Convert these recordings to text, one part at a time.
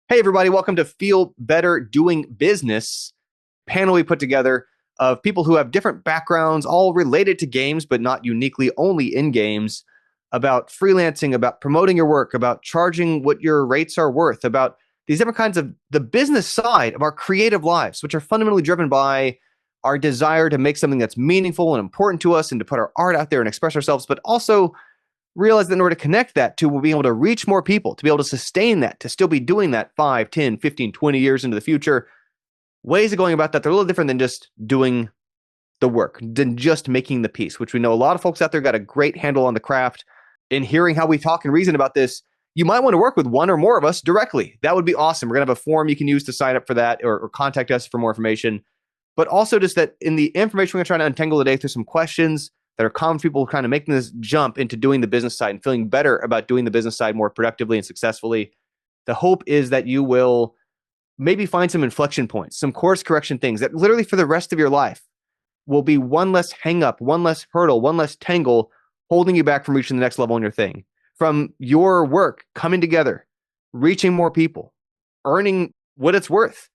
Hey, everybody, welcome to Feel Better Doing Business, panel we put together of people who have different backgrounds, all related to games, but not uniquely only in games, about freelancing, about promoting your work, about charging what your rates are worth, about these different kinds of the business side of our creative lives, which are fundamentally driven by our desire to make something that's meaningful and important to us and to put our art out there and express ourselves, but also realize that in order to connect that to being able to reach more people, to be able to sustain that, to still be doing that 5, 10, 15, 20 years into the future, ways of going about that, they're a little different than just doing the work, than just making the piece, which we know a lot of folks out there got a great handle on the craft. In hearing how we talk and reason about this, you might want to work with one or more of us directly. That would be awesome. We're going to have a form you can use to sign up for that or contact us for more information. But also just that in the information we're going to try to untangle today through some questions that are common people kind of making this jump into doing the business side and feeling better about doing the business side more productively and successfully. The hope is that you will maybe find some inflection points, some course correction things that literally for the rest of your life will be one less hang up, one less hurdle, one less tangle holding you back from reaching the next level in your thing. From your work coming together, reaching more people, earning what it's worth,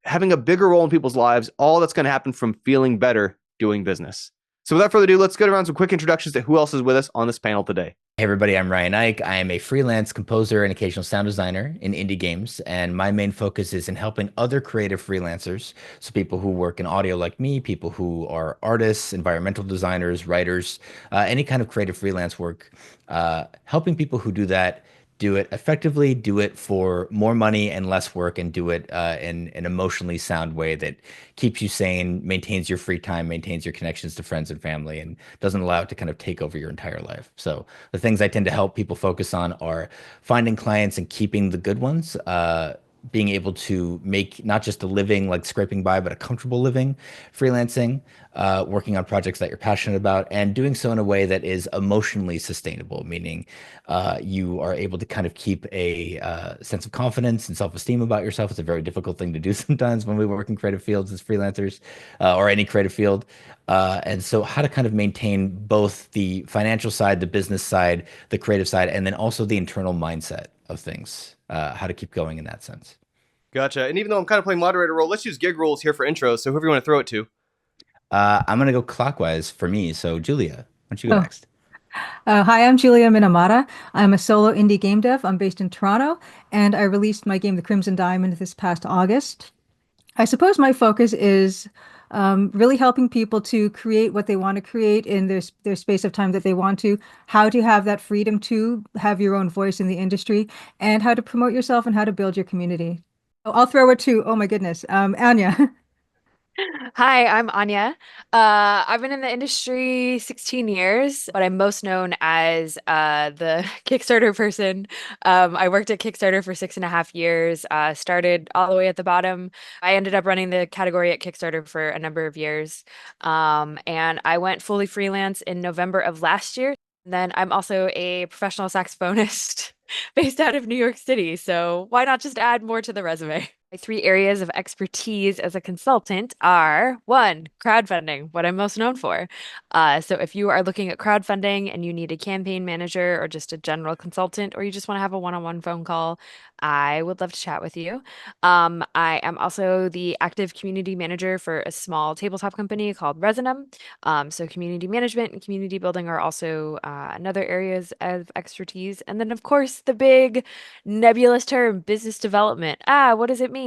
having a bigger role in people's lives, all that's going to happen from feeling better doing business. So without further ado, let's get around some quick introductions to who else is with us on this panel today. Hey everybody, I'm Ryan Ike. I am a freelance composer and occasional sound designer in indie games, and my main focus is in helping other creative freelancers, so people who work in audio like me, people who are artists, environmental designers, writers, any kind of creative freelance work, helping people who do that do it effectively, do it for more money and less work, and do it in an emotionally sound way that keeps you sane, maintains your free time, maintains your connections to friends and family, and doesn't allow it to kind of take over your entire life. So the things I tend to help people focus on are finding clients and keeping the good ones, being able to make not just a living, like scraping by, but a comfortable living freelancing, working on projects that you're passionate about, and doing so in a way that is emotionally sustainable, meaning you are able to kind of keep a sense of confidence and self-esteem about yourself. It's a very difficult thing to do sometimes when we work in creative fields as freelancers, or any creative field. And so how to kind of maintain both the financial side, the business side, the creative side, and then also the internal mindset of things, how to keep going in that sense. Gotcha. And even though I'm kind of playing moderator role, let's use gig rules here for intros. So whoever you want to throw it to. I'm gonna go clockwise for me. So Julia, why don't you go Oh, next? hi, I'm Julia Minamata. I'm a solo indie game dev. I'm based in Toronto, and I released my game, The Crimson Diamond, this past August. I suppose my focus is really helping people to create what they want to create in their space of time that they want to, how to have that freedom to have your own voice in the industry, and how to promote yourself and how to build your community. Oh, I'll throw it to, oh my goodness, Anya. Hi, I'm Anya. I've been in the industry 16 years, but I'm most known as the Kickstarter person. I worked at Kickstarter for 6.5 years, started all the way at the bottom. I ended up running the category at Kickstarter for a number of years. And I went fully freelance in November of last year. Then I'm also a professional saxophonist based out of New York City. So why not just add more to the resume? My three areas of expertise as a consultant are one, crowdfunding, what I'm most known for. So if you are looking at crowdfunding and you need a campaign manager or just a general consultant, or you just want to have a one-on-one phone call, I would love to chat with you. I am also the active community manager for a small tabletop company called Resonum. So community management and community building are also another areas of expertise. And then, of course, the big nebulous term, business development. What does it mean?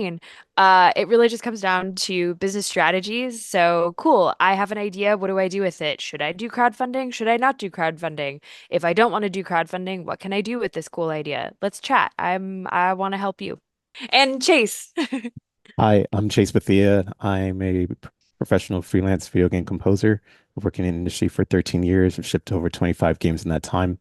It really just comes down to business strategies. So, cool, I have an idea. What do I do with it? Should I do crowdfunding? Should I not do crowdfunding? If I don't want to do crowdfunding, what can I do with this cool idea? Let's chat. I want to help you. And Chase. Hi, I'm Chase Bethia. I'm a professional freelance video game composer. I've worked in the industry for 13 years. I've shipped over 25 games in that time.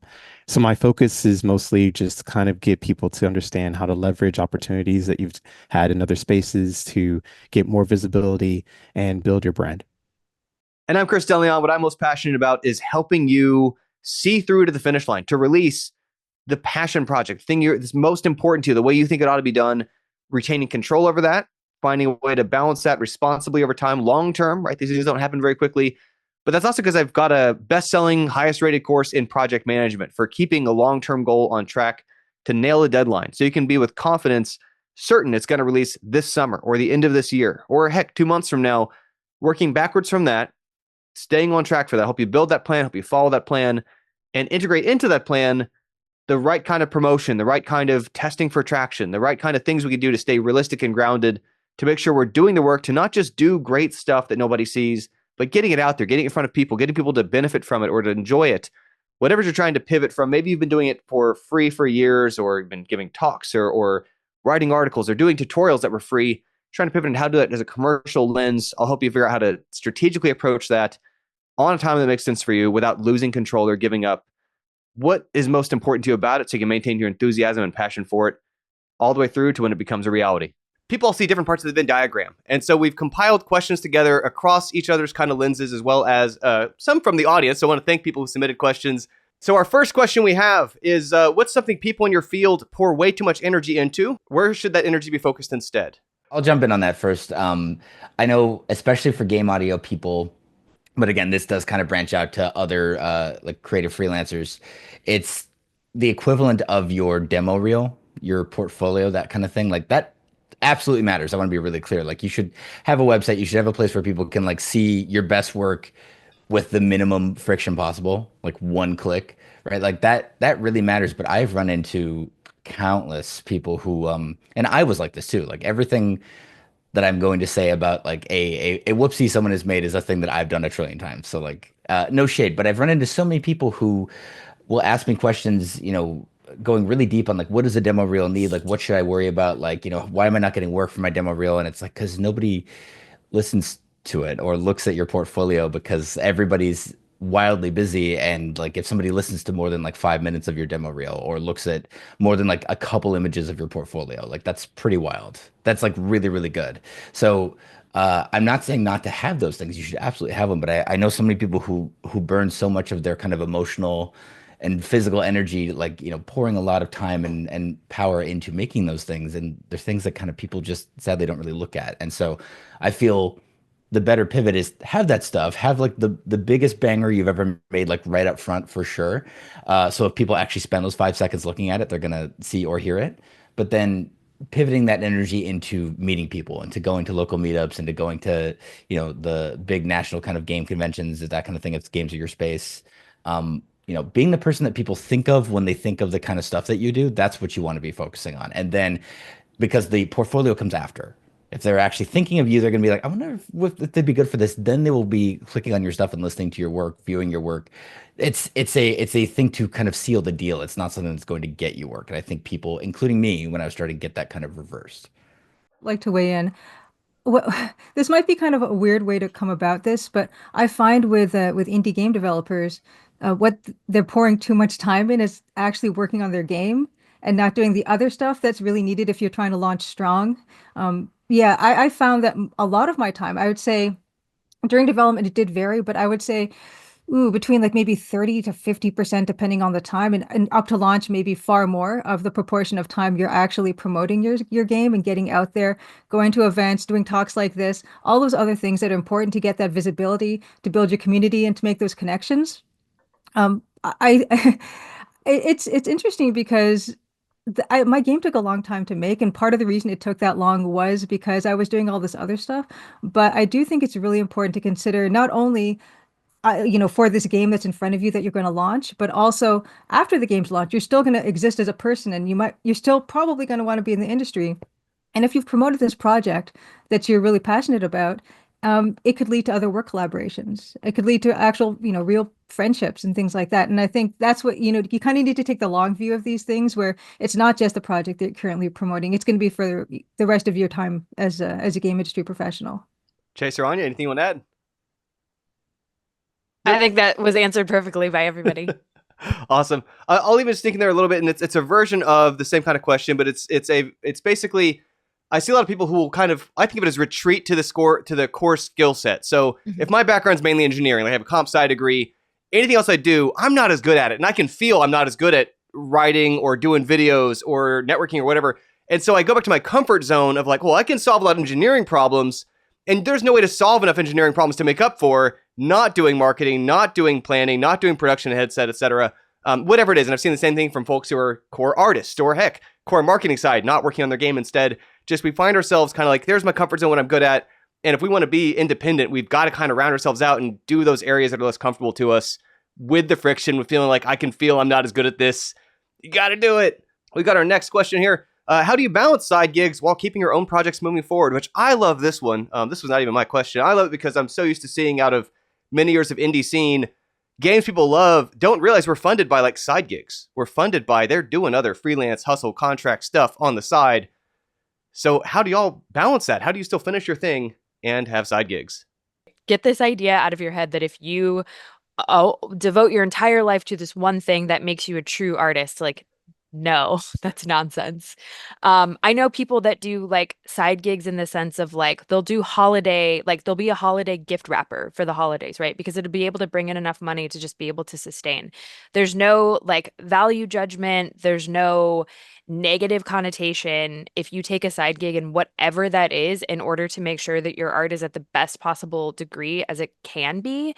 So my focus is mostly just kind of get people to understand how to leverage opportunities that you've had in other spaces to get more visibility and build your brand. And I'm Chris DeLeon. What I'm most passionate about is helping you see through to the finish line, to release the passion project, thing that's most important to you, the way you think it ought to be done, retaining control over that, finding a way to balance that responsibly over time, long term, right? These things don't happen very quickly. But that's also because I've got a best-selling, highest-rated course in project management for keeping a long-term goal on track to nail a deadline. So you can be with confidence certain it's going to release this summer or the end of this year, or heck, 2 months from now, working backwards from that, staying on track for that, help you build that plan, help you follow that plan, and integrate into that plan the right kind of promotion, the right kind of testing for traction, the right kind of things we can do to stay realistic and grounded, to make sure we're doing the work to not just do great stuff that nobody sees, but getting it out there, getting it in front of people, getting people to benefit from it or to enjoy it. Whatever you're trying to pivot from, maybe you've been doing it for free for years, or been giving talks or writing articles or doing tutorials that were free, trying to pivot into how to do that as a commercial lens. I'll help you figure out how to strategically approach that on a time that makes sense for you without losing control or giving up. What is most important to you about it so you can maintain your enthusiasm and passion for it all the way through to when it becomes a reality. People all see different parts of the Venn diagram. And so we've compiled questions together across each other's kind of lenses, as well as some from the audience. So I want to thank people who submitted questions. So our first question we have is, what's something people in your field pour way too much energy into? Where should that energy be focused instead? I'll jump in on that first. I know, especially for game audio people, but again, this does kind of branch out to other like creative freelancers. It's the equivalent of your demo reel, your portfolio, that kind of thing. Like that absolutely matters. I want to be really clear. Like you should have a website, you should have a place where people can like see your best work with the minimum friction possible, like one click, right? Like that really matters. But I've run into countless people who and I was like this too. Like everything that I'm going to say about like a whoopsie someone has made is a thing that I've done a trillion times. So like no shade, but I've run into so many people who will ask me questions, you know, going really deep on like, what does a demo reel need? Like, what should I worry about? Like, you know, why am I not getting work for my demo reel? And it's like, because nobody listens to it or looks at your portfolio because everybody's wildly busy. And like, if somebody listens to more than like 5 minutes of your demo reel or looks at more than like a couple images of your portfolio, like that's pretty wild. That's like really, really good. So I'm not saying not to have those things. You should absolutely have them. But I know so many people who burn so much of their kind of emotional and physical energy, like, you know, pouring a lot of time and power into making those things. And there's things that kind of people just sadly don't really look at. And so I feel the better pivot is have that stuff, have like the biggest banger you've ever made, like right up front for sure. So if people actually spend those 5 seconds looking at it, they're going to see or hear it. But then pivoting that energy into meeting people and to going to local meetups and to going to, you know, the big national kind of game conventions, that kind of thing. It's games of your space. You know, being the person that people think of when they think of the kind of stuff that you do, that's what you want to be focusing on. And then because the portfolio comes after, if they're actually thinking of you, they're going to be like, I wonder if they'd be good for this. Then they will be clicking on your stuff and listening to your work, viewing your work. It's a thing to kind of seal the deal. It's not something that's going to get you work. And I think people, including me, when I was starting to get that kind of reversed. Like to weigh in. Well, this might be kind of a weird way to come about this, but I find with indie game developers, what they're pouring too much time in is actually working on their game and not doing the other stuff that's really needed if you're trying to launch strong. Yeah, I found that a lot of my time, I would say during development, it did vary, but I would say between like maybe 30 to 50% depending on the time, and up to launch maybe far more of the proportion of time you're actually promoting your game and getting out there, going to events, doing talks like this, all those other things that are important to get that visibility, to build your community and to make those connections. I it's interesting because my game took a long time to make, and part of the reason it took that long was because I was doing all this other stuff. But I do think it's really important to consider not only for this game that's in front of you that you're going to launch, but also after the game's launched, you're still going to exist as a person, and you're still probably going to want to be in the industry. And if you've promoted this project that you're really passionate about, it could lead to other work collaborations. It could lead to actual, real friendships and things like that. And I think that's what, you kind of need to take the long view of these things where it's not just the project that you're currently promoting. It's going to be for the rest of your time as a game industry professional. Chase or Anya, anything you want to add? I think that was answered perfectly by everybody. Awesome. I'll even sneak in there a little bit, and it's a version of the same kind of question, but it's basically, I see a lot of people who will kind of, I think of it as retreat to the core skill set. So if my background's mainly engineering, like I have a comp sci degree, anything else I do, I'm not as good at it, and I can feel I'm not as good at writing or doing videos or networking or whatever. And so I go back to my comfort zone of like, well, I can solve a lot of engineering problems, and there's no way to solve enough engineering problems to make up for not doing marketing, not doing planning, not doing production headset, etc. Whatever it is. And I've seen the same thing from folks who are core artists or heck, core marketing side, not working on their game instead. just we find ourselves kind of like, there's my comfort zone, what I'm good at. And if we want to be independent, we've got to kind of round ourselves out and do those areas that are less comfortable to us with the friction, with feeling like I can feel I'm not as good at this. You got to do it. We got our next question here. How do you balance side gigs while keeping your own projects moving forward? Which I love this one. This was not even my question. I love it because I'm so used to seeing out of many years of indie scene, games people love don't realize we're funded by like side gigs. We're funded by, they're doing other freelance hustle contract stuff on the side. So how do y'all balance that? How do you still finish your thing and have side gigs? Get this idea out of your head that if you devote your entire life to this one thing that makes you a true artist, like, no, that's nonsense. I know people that do like side gigs in the sense of like they'll do holiday, like they'll be a holiday gift wrapper for the holidays, right? Because it'll be able to bring in enough money to just be able to sustain. There's no like value judgment, there's no negative connotation if you take a side gig and whatever that is in order to make sure that your art is at the best possible degree as it can be.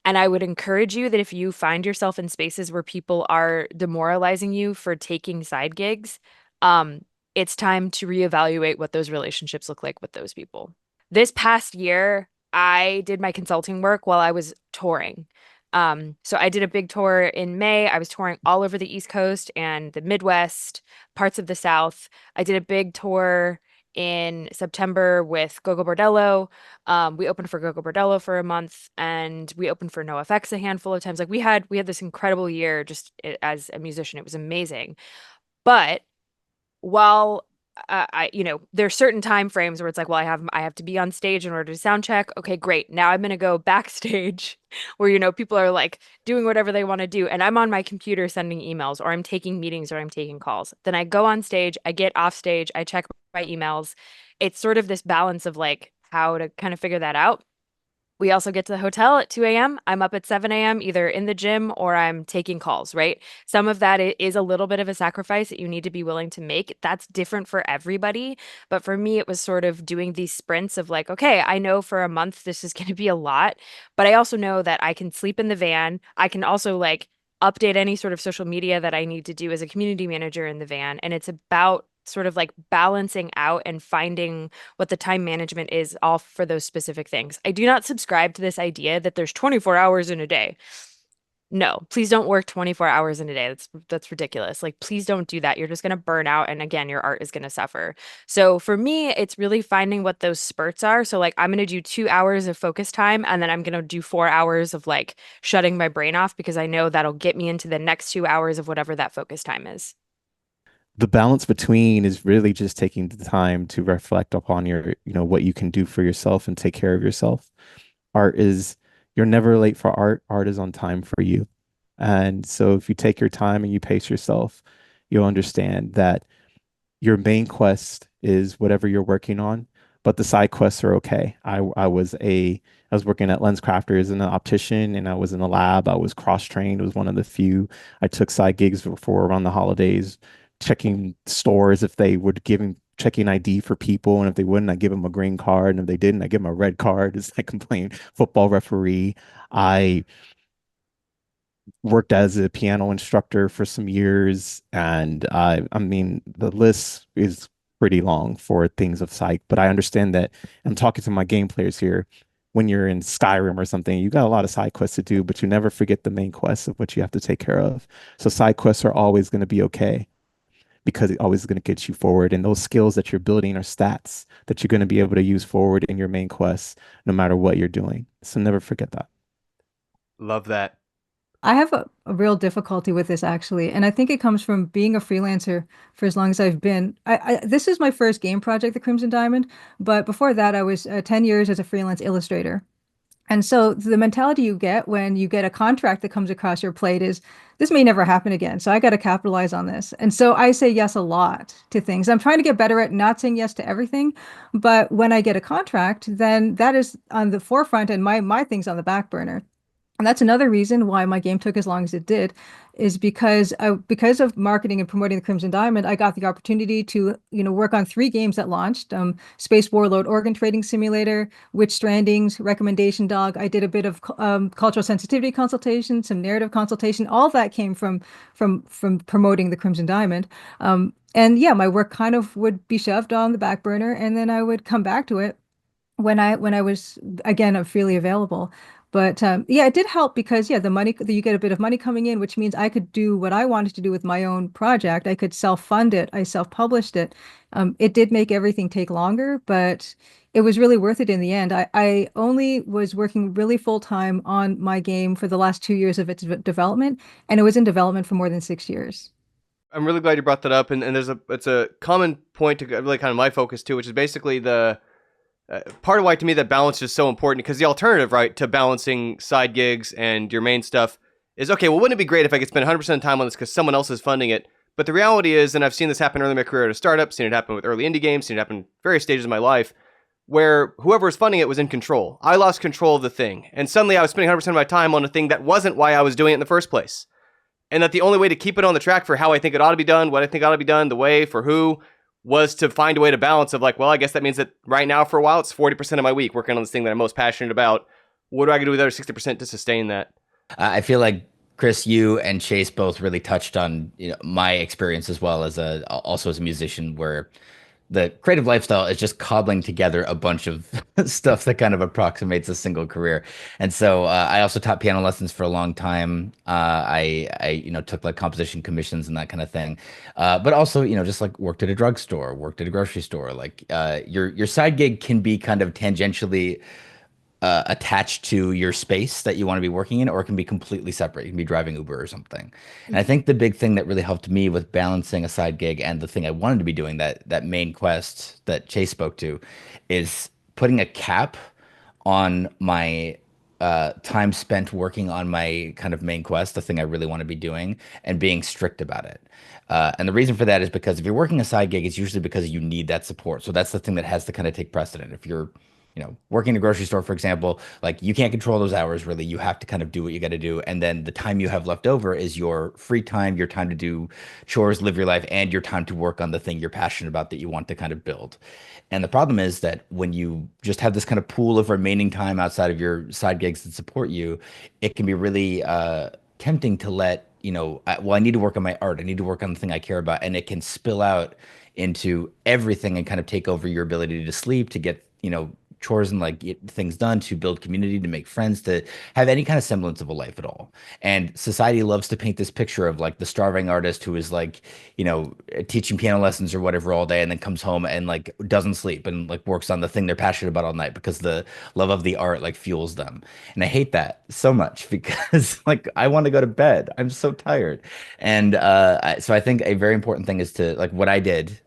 And I would encourage you that if you find yourself in spaces where people are demoralizing you for taking side gigs, um, it's time to reevaluate what those relationships look like with those people. This past year, I did my consulting work while I was touring. So I did a big tour in May. I was touring all over the East Coast and the Midwest, parts of the South. I did a big tour in September with Gogo Bordello. We opened for Gogo Bordello for a month, and we opened for NoFX a handful of times. Like we had this incredible year just as a musician. It was amazing. But while there's certain time frames where it's like, well, I have to be on stage in order to sound check. Okay, great. Now I'm gonna go backstage where, people are like doing whatever they want to do. And I'm on my computer sending emails, or I'm taking meetings, or I'm taking calls. Then I go on stage, I get off stage, I check my emails. It's sort of this balance of like how to kind of figure that out. We also get to the hotel at 2 a.m. I'm up at 7 a.m., either in the gym or I'm taking calls, right? Some of that is a little bit of a sacrifice that you need to be willing to make. That's different for everybody. But for me, it was sort of doing these sprints of like, okay, I know for a month this is going to be a lot, but I also know that I can sleep in the van. I can also like update any sort of social media that I need to do as a community manager in the van. And it's about sort of like balancing out and finding what the time management is all for those specific things. I do not subscribe to this idea that there's 24 hours in a day. No, please don't work 24 hours in a day. That's ridiculous. Like, please don't do that. You're just going to burn out, and again, your art is going to suffer. So for me, it's really finding what those spurts are. So like I'm going to do 2 hours of focus time, and then I'm going to do 4 hours of like shutting my brain off, because I know that'll get me into the next 2 hours of whatever that focus time is. The balance between is really just taking the time to reflect upon what you can do for yourself and take care of yourself. Art is, you're never late for art. Art is on time for you. And so if you take your time and you pace yourself, you'll understand that your main quest is whatever you're working on, but the side quests are okay. I was working at Lens Crafters as an optician, and I was in the lab. I was cross-trained. It was one of the few. I took side gigs for around the holidays, checking stores if they would checking ID for people, and if they wouldn't, I give them a green card, and if they didn't, I give them a red card. It's like playing football referee. I worked as a piano instructor for some years, and I mean, the list is pretty long for things of psych, but I understand that I'm talking to my game players here. When you're in Skyrim or something, you got a lot of side quests to do, but you never forget the main quests of what you have to take care of. So side quests are always going to be okay because it always going to get you forward. And those skills that you're building are stats that you're going to be able to use forward in your main quest, no matter what you're doing. So never forget that. Love that. I have a real difficulty with this actually, and I think it comes from being a freelancer for as long as I've been. This is my first game project, The Crimson Diamond, but before that, I was 10 years as a freelance illustrator. And so the mentality you get when you get a contract that comes across your plate is this may never happen again. So I got to capitalize on this. And so I say yes a lot to things. I'm trying to get better at not saying yes to everything. But when I get a contract, then that is on the forefront and my thing's on the back burner. And that's another reason why my game took as long as it did, is because of marketing and promoting the Crimson Diamond, I got the opportunity to, work on three games that launched: Space Warlord Organ Trading Simulator, Witch Stranding's Recommendation Dog. I did a bit of cultural sensitivity consultation, some narrative consultation. All of that came from promoting the Crimson Diamond. And yeah, my work kind of would be shoved on the back burner, and then I would come back to it when I was again freely available. But yeah, it did help because yeah, the money you get a bit of money coming in, which means I could do what I wanted to do with my own project. I could self-fund it. I self-published it. It did make everything take longer, but it was really worth it in the end. I only was working really full time on my game for the last 2 years of its development, and it was in development for more than 6 years. I'm really glad you brought that up, and it's a common point to really kind of my focus too, which is basically the part of why to me that balance is so important, because the alternative, right, to balancing side gigs and your main stuff is, okay, well, wouldn't it be great if I could spend 100% of the time on this because someone else is funding it? But the reality is, and I've seen this happen early in my career at a startup, seen it happen with early indie games, seen it happen in various stages of my life, where whoever was funding it was in control. I lost control of the thing, and suddenly I was spending 100% of my time on a thing that wasn't why I was doing it in the first place. And that the only way to keep it on the track for how I think it ought to be done, what I think ought to be done, the way, for who, was to find a way to balance of like, well, I guess that means that right now for a while, it's 40% of my week working on this thing that I'm most passionate about. What do I do with the other 60% to sustain that? I feel like Chris, you and Chase both really touched on, my experience as well as also as a musician, where the creative lifestyle is just cobbling together a bunch of stuff that kind of approximates a single career. And so I also taught piano lessons for a long time. I took like composition commissions and that kind of thing. But also, just like worked at a drugstore, worked at a grocery store. Like your side gig can be kind of tangentially attached to your space that you want to be working in, or it can be completely separate. You can be driving Uber or something. And I think the big thing that really helped me with balancing a side gig and the thing I wanted to be doing, that main quest that Chase spoke to, is putting a cap on my time spent working on my kind of main quest, the thing I really want to be doing, and being strict about it. And the reason for that is because if you're working a side gig, it's usually because you need that support. So that's the thing that has to kind of take precedent. If you're working in a grocery store, for example, like you can't control those hours really. You have to kind of do what you got to do. And then the time you have left over is your free time, your time to do chores, live your life, and your time to work on the thing you're passionate about that you want to kind of build. And the problem is that when you just have this kind of pool of remaining time outside of your side gigs that support you, it can be really tempting to let, I need to work on my art. I need to work on the thing I care about. And it can spill out into everything and kind of take over your ability to sleep, to get, chores and like get things done, to build community, to make friends, to have any kind of semblance of a life at all. And society loves to paint this picture of like the starving artist who is like, teaching piano lessons or whatever all day and then comes home and like doesn't sleep and like works on the thing they're passionate about all night because the love of the art like fuels them. And I hate that so much because like I want to go to bed. I'm so tired. And so I think a very important thing is to like what I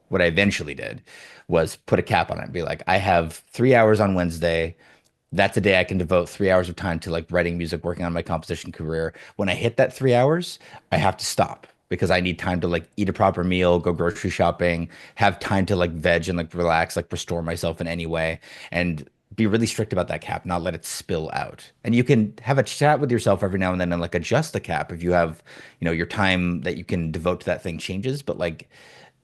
eventually did was put a cap on it and be like, I have 3 hours on Wednesday. That's a day I can devote 3 hours of time to like writing music, working on my composition career. When I hit that 3 hours, I have to stop because I need time to like eat a proper meal, go grocery shopping, have time to like veg and like relax, like restore myself in any way, and be really strict about that cap, not let it spill out. And you can have a chat with yourself every now and then and like adjust the cap if you have, your time that you can devote to that thing changes, but like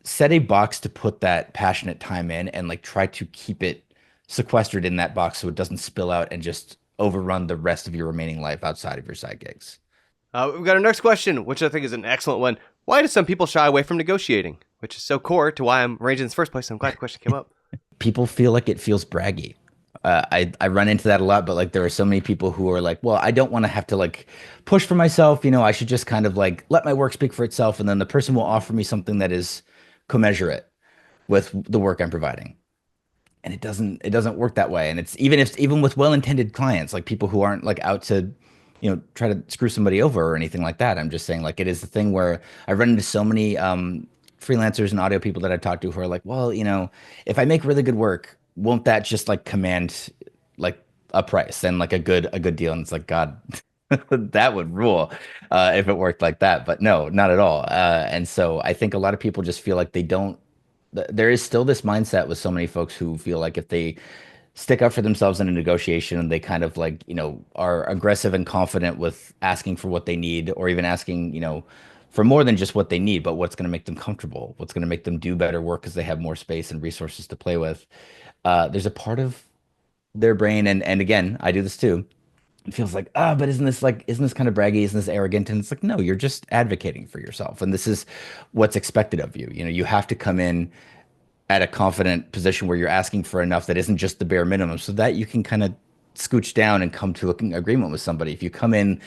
set a box to put that passionate time in and like try to keep it sequestered in that box so it doesn't spill out and just overrun the rest of your remaining life outside of your side gigs. We've got our next question, which I think is an excellent one. Why do some people shy away from negotiating? Which is so core to why I'm arranging this first place. I'm glad the question came up. People feel like it feels braggy. I run into that a lot, but like there are so many people who are like, well, I don't want to have to like push for myself. I should just kind of like let my work speak for itself. And then the person will offer me something that is commensurate with the work I'm providing. And it doesn't work that way. And it's even with well-intended clients, like people who aren't like out to, try to screw somebody over or anything like that. I'm just saying like it is the thing where I run into so many freelancers and audio people that I talk to who are like, well, if I make really good work, won't that just like command like a price and like a good deal? And it's like, God, that would rule if it worked like that. But no, not at all. And so I think a lot of people just feel like they don't. There is still this mindset with so many folks who feel like if they stick up for themselves in a negotiation and they kind of like, are aggressive and confident with asking for what they need or even asking, for more than just what they need, but what's going to make them comfortable, what's going to make them do better work because they have more space and resources to play with. There's a part of their brain, and again, I do this too. It feels like, but isn't this kind of braggy? Isn't this arrogant? And it's like, no, you're just advocating for yourself. And this is what's expected of you. You have to come in at a confident position where you're asking for enough that isn't just the bare minimum so that you can kind of scooch down and come to an agreement with somebody. If you come in,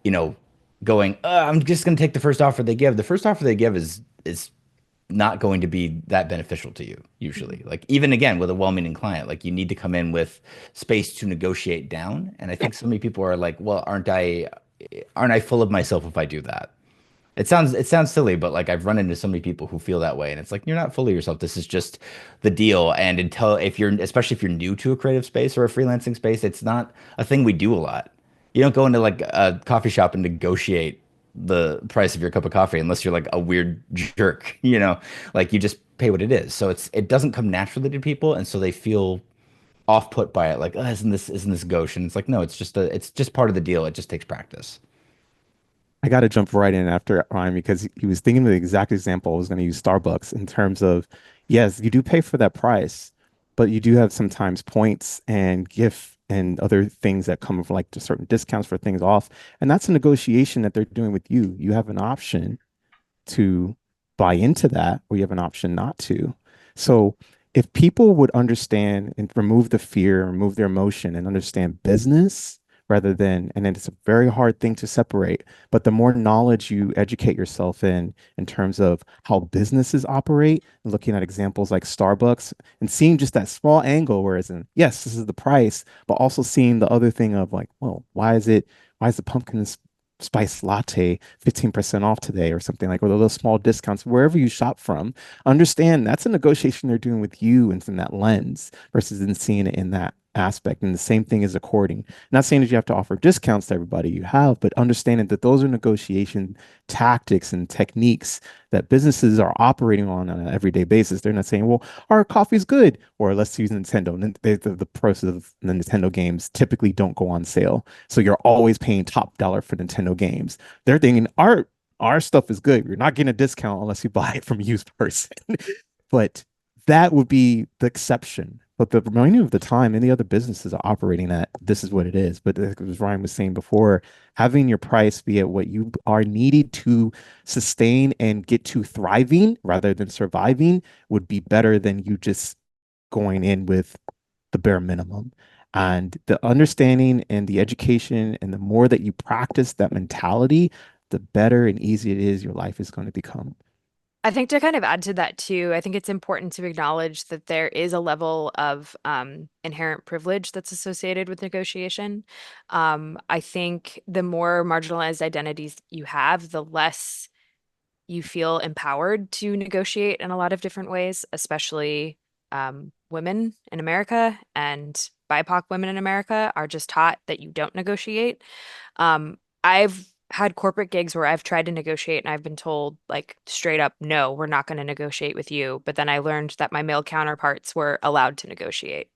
you know, going, I'm just going to take the first offer they give, the first offer they give is not going to be that beneficial to you usually. Like even again with a well-meaning client, like you need to come in with space to negotiate down. And I think so many people are like, well, aren't I full of myself if I do that? It sounds silly, but like I've run into so many people who feel that way, and it's like you're not full of yourself. This is just the deal. And especially if you're new to a creative space or a freelancing space, it's not a thing we do a lot. You don't go into like a coffee shop and negotiate the price of your cup of coffee unless you're like a weird jerk, like you just pay what it is. So it doesn't come naturally to people, and so they feel off put by it. Like, oh, isn't this gauche? And it's like, no, it's just part of the deal. It just takes practice. I got to jump right in after Ryan because he was thinking of the exact example I was going to use Starbucks in terms of, yes, you do pay for that price, but you do have sometimes points and gift and other things that come with like certain discounts for things off. And that's a negotiation that they're doing with you. You have an option to buy into that, or you have an option not to. So if people would understand and remove the fear, remove their emotion, and understand business and then it's a very hard thing to separate, but the more knowledge you educate yourself in terms of how businesses operate, looking at examples like Starbucks and seeing just that small angle, whereas in, yes, this is the price, but also seeing the other thing of like, well, why is the pumpkin spice latte 15% off today or something like, or those small discounts wherever you shop from. Understand that's a negotiation they're doing with you and from that lens versus in seeing it in that aspect. And the same thing is according. Not saying that you have to offer discounts to everybody you have, but understanding that those are negotiation tactics and techniques that businesses are operating on an everyday basis. They're not saying, well, our coffee's good, or let's use Nintendo. The prices of the Nintendo games typically don't go on sale. So you're always paying top dollar for Nintendo games. They're thinking our stuff is good. You're not getting a discount unless you buy it from a used person. But that would be the exception. But the remainder of the time, any other businesses are operating at this is what it is. But as Ryan was saying before, having your price be at what you are needed to sustain and get to thriving rather than surviving would be better than you just going in with the bare minimum. And the understanding and the education, and the more that you practice that mentality, the better and easier it is your life is going to become. I think to kind of add to that too, I think it's important to acknowledge that there is a level of inherent privilege that's associated with negotiation. I think the more marginalized identities you have, the less you feel empowered to negotiate in a lot of different ways, especially women in America and BIPOC women in America are just taught that you don't negotiate. I've had corporate gigs where I've tried to negotiate and I've been told, like, straight up, no, we're not going to negotiate with you. But then I learned that my male counterparts were allowed to negotiate.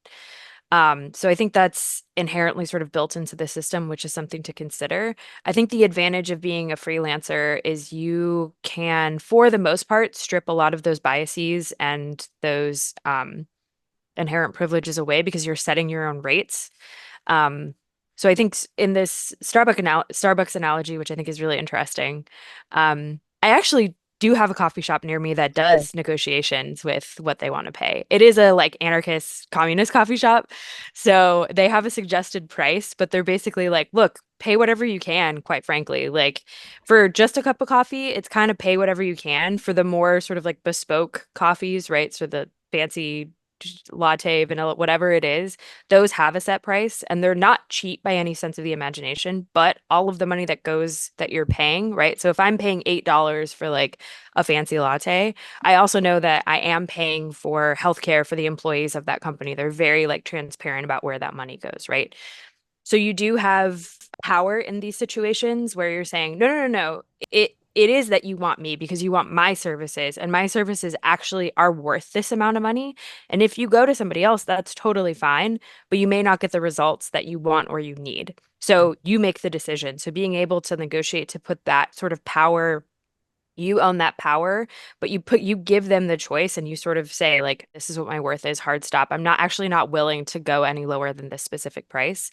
So I think that's inherently sort of built into the system, which is something to consider. I think the advantage of being a freelancer is you can, for the most part, strip a lot of those biases and those inherent privileges away because you're setting your own rates. Um, so I think in this Starbucks analogy, which I think is really interesting, I actually do have a coffee shop near me that does negotiations with what they want to pay. It is a like anarchist communist coffee shop. So they have a suggested price, but they're basically like, look, pay whatever you can, quite frankly. Like for just a cup of coffee, it's kind of pay whatever you can. For the more sort of like bespoke coffees, right? So the fancy latte, vanilla, whatever it is, those have a set price and they're not cheap by any sense of the imagination, but all of the money that you're paying, right? So if I'm paying $8 for like a fancy latte, I also know that I am paying for healthcare for the employees of that company. They're very like transparent about where that money goes, right? So you do have power in these situations where you're saying, no, no, no, no. it is that you want me because you want my services, and my services actually are worth this amount of money. And if you go to somebody else, that's totally fine, but you may not get the results that you want or you need. So you make the decision. So being able to negotiate, to put that sort of power, you own that power, but you give them the choice, and you sort of say, like, this is what my worth is, hard stop. I'm not willing to go any lower than this specific price.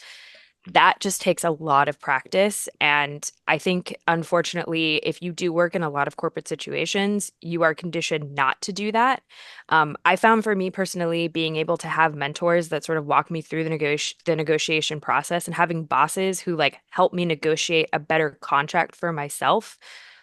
That just takes a lot of practice. And I think, unfortunately, if you do work in a lot of corporate situations, you are conditioned not to do that. I found, for me personally, being able to have mentors that sort of walk me through the negotiation process, and having bosses who like help me negotiate a better contract for myself,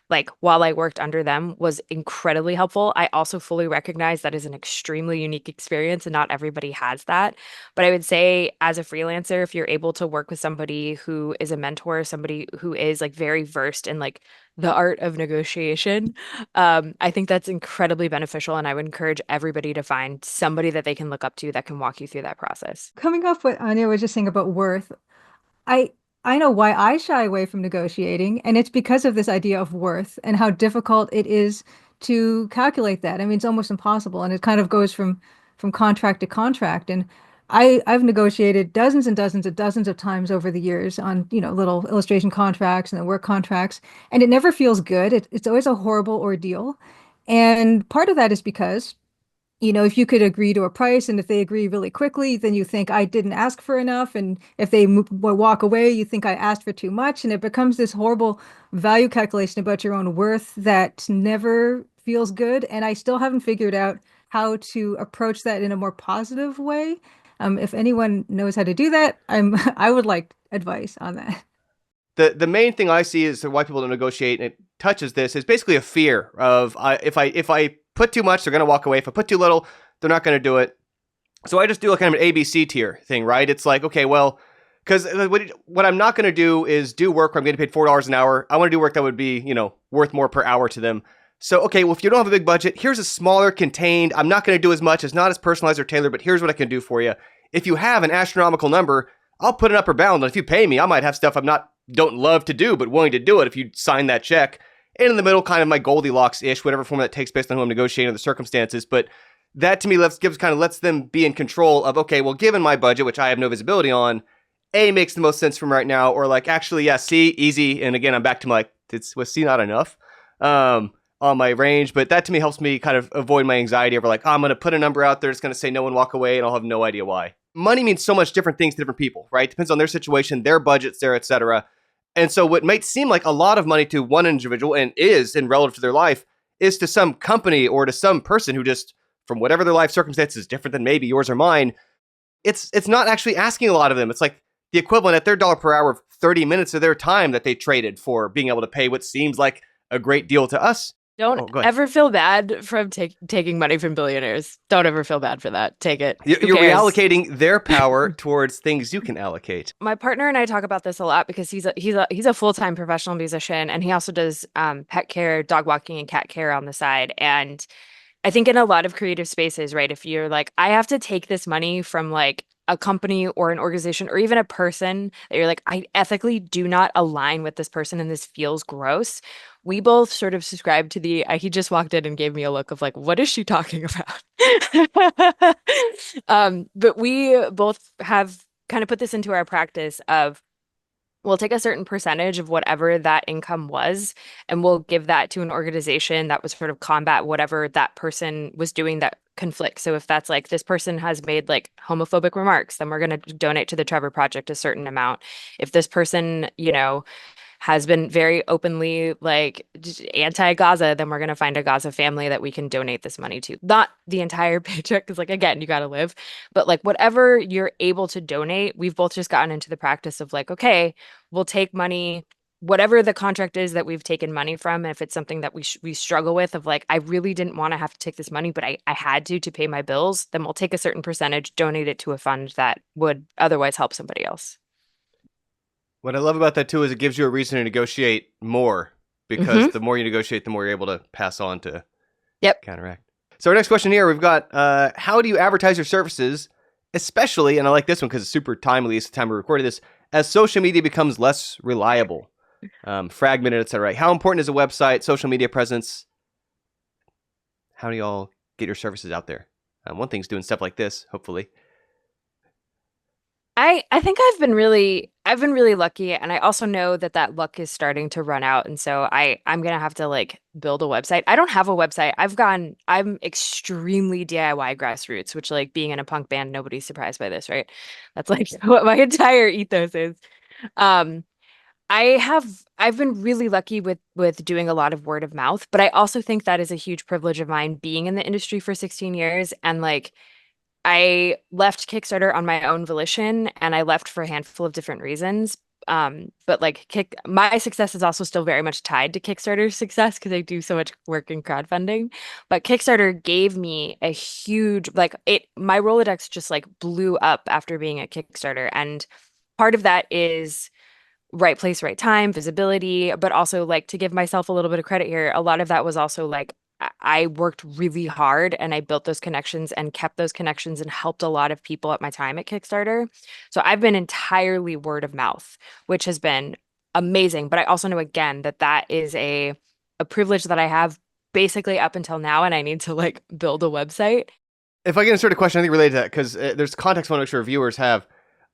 like while I worked under them, was incredibly helpful. I also fully recognize that is an extremely unique experience and not everybody has that. But I would say, as a freelancer, if you're able to work with somebody who is a mentor, somebody who is like very versed in like the art of negotiation, I think that's incredibly beneficial. And I would encourage everybody to find somebody that they can look up to that can walk you through that process. Coming off what Anya was just saying about worth, I I know why I shy away from negotiating, and it's because of this idea of worth and how difficult it is to calculate that. I mean, it's almost impossible, and it kind of goes from contract to contract. And I've negotiated dozens and dozens and dozens of times over the years on, little illustration contracts and then work contracts, and it never feels good. It's always a horrible ordeal. And part of that is because if you could agree to a price and if they agree really quickly, then you think I didn't ask for enough. And if they walk away, you think I asked for too much. And it becomes this horrible value calculation about your own worth that never feels good. And I still haven't figured out how to approach that in a more positive way. If anyone knows how to do that, I would like advice on that. The main thing I see is why people don't negotiate, and it touches this, is basically a fear of if I put too much, they're going to walk away. If I put too little, they're not going to do it. So I just do a kind of an ABC tier thing, right? It's like, okay, well, because what I'm not going to do is do work where I'm getting paid $4 an hour. I want to do work that would be, worth more per hour to them. So, okay, well, if you don't have a big budget, here's a smaller contained, I'm not going to do as much, it's not as personalized or tailored, but here's what I can do for you. If you have an astronomical number, I'll put an upper bound. And if you pay me, I might have stuff don't love to do, but willing to do it if you sign that check. And in the middle, kind of my Goldilocks-ish, whatever form that takes based on who I'm negotiating or the circumstances. But that to me lets them be in control of, okay, well, given my budget, which I have no visibility on, A, makes the most sense from right now, or like, actually, yeah, C, easy. And again, I'm back to my, was C not enough on my range? But that to me helps me kind of avoid my anxiety over like, I'm going to put a number out there, it's going to say no one walk away, and I'll have no idea why. Money means so much different things to different people, right? Depends on their situation, their budgets, et cetera. And so what might seem like a lot of money to one individual, and is in relative to their life, is to some company or to some person who just, from whatever their life circumstances is different than maybe yours or mine, it's not actually asking a lot of them. It's like the equivalent at their dollar per hour of 30 minutes of their time that they traded for being able to pay what seems like a great deal to us. Don't ever feel bad from taking money from billionaires. Don't ever feel bad for that. Take it. You're reallocating their power towards things you can allocate. My partner and I talk about this a lot because he's a full-time professional musician, and he also does pet care, dog walking, and cat care on the side. And I think in a lot of creative spaces, right, if you're like, I have to take this money from like a company or an organization or even a person that you're like, I ethically do not align with this person and this feels gross. We both sort of subscribe to he just walked in and gave me a look of like, what is she talking about? But we both have kind of put this into our practice of, we'll take a certain percentage of whatever that income was, and we'll give that to an organization that would sort of combat whatever that person was doing that conflicts. So if that's like, this person has made like homophobic remarks, then we're going to donate to the Trevor Project a certain amount. If this person, has been very openly like anti-Gaza, then we're going to find a Gaza family that we can donate this money to. Not the entire paycheck, because like, again, you got to live, but like whatever you're able to donate, we've both just gotten into the practice of like, okay, we'll take money, whatever the contract is that we've taken money from. And if it's something that we struggle with of like, I really didn't want to have to take this money, but I had to pay my bills, then we'll take a certain percentage, donate it to a fund that would otherwise help somebody else. What I love about that, too, is it gives you a reason to negotiate more, because the more you negotiate, the more you're able to pass on to counteract. So our next question here, we've got, how do you advertise your services, especially, and I like this one because it's super timely, it's the time we recorded this, as social media becomes less reliable? fragmented, etc. How important is a website, social media presence? How do y'all get your services out there? One thing's doing stuff like this, hopefully. I think I've been really lucky, and I also know that that luck is starting to run out, and so I'm gonna have to like build a website. I don't have a website. I'm extremely DIY grassroots, which like being in a punk band, nobody's surprised by this, right? That's like what my entire ethos is. Um, I've been really lucky with doing a lot of word of mouth, but I also think that is a huge privilege of mine being in the industry for 16 years and like I left Kickstarter on my own volition and I left for a handful of different reasons. But like my success is also still very much tied to Kickstarter's success because I do so much work in crowdfunding. But Kickstarter gave me a huge my Rolodex just like blew up after being at Kickstarter. And part of that is right place, right time, visibility, but also like to give myself a little bit of credit here, a lot of that was also like I worked really hard and I built those connections and kept those connections and helped a lot of people at my time at Kickstarter. So I've been entirely word of mouth, which has been amazing. But I also know again that that is a privilege that I have basically up until now, and I need to like build a website. If I can insert a question, I think related to that, because there's context I want to make sure viewers have.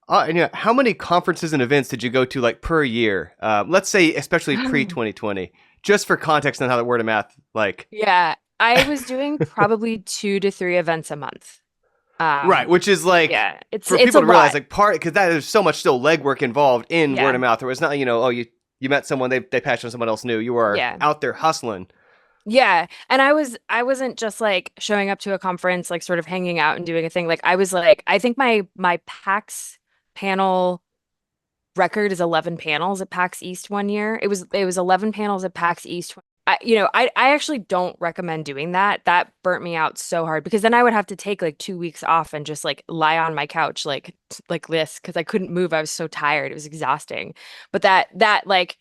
And, how many conferences and events did you go to like per year? Let's say, especially pre 2020, just for context on how that word of mouth, like. Yeah, I was doing probably 2 to 3 events a month. Right, which is like, yeah, it's for a people to realize, lot. like because there's so much still legwork involved in Yeah. word of mouth. There was not, oh, you met someone, they passed on someone else new. You are Yeah. out there hustling. Yeah. And I wasn't just like showing up to a conference, like sort of hanging out and doing a thing. Like I was like, I think my PAX panel record is 11 panels at PAX East one year. It was 11 panels at PAX East. I actually don't recommend doing that. That burnt me out so hard because then I would have to take like 2 weeks off and just like lie on my couch like this because I couldn't move. I was so tired. It was exhausting. But that like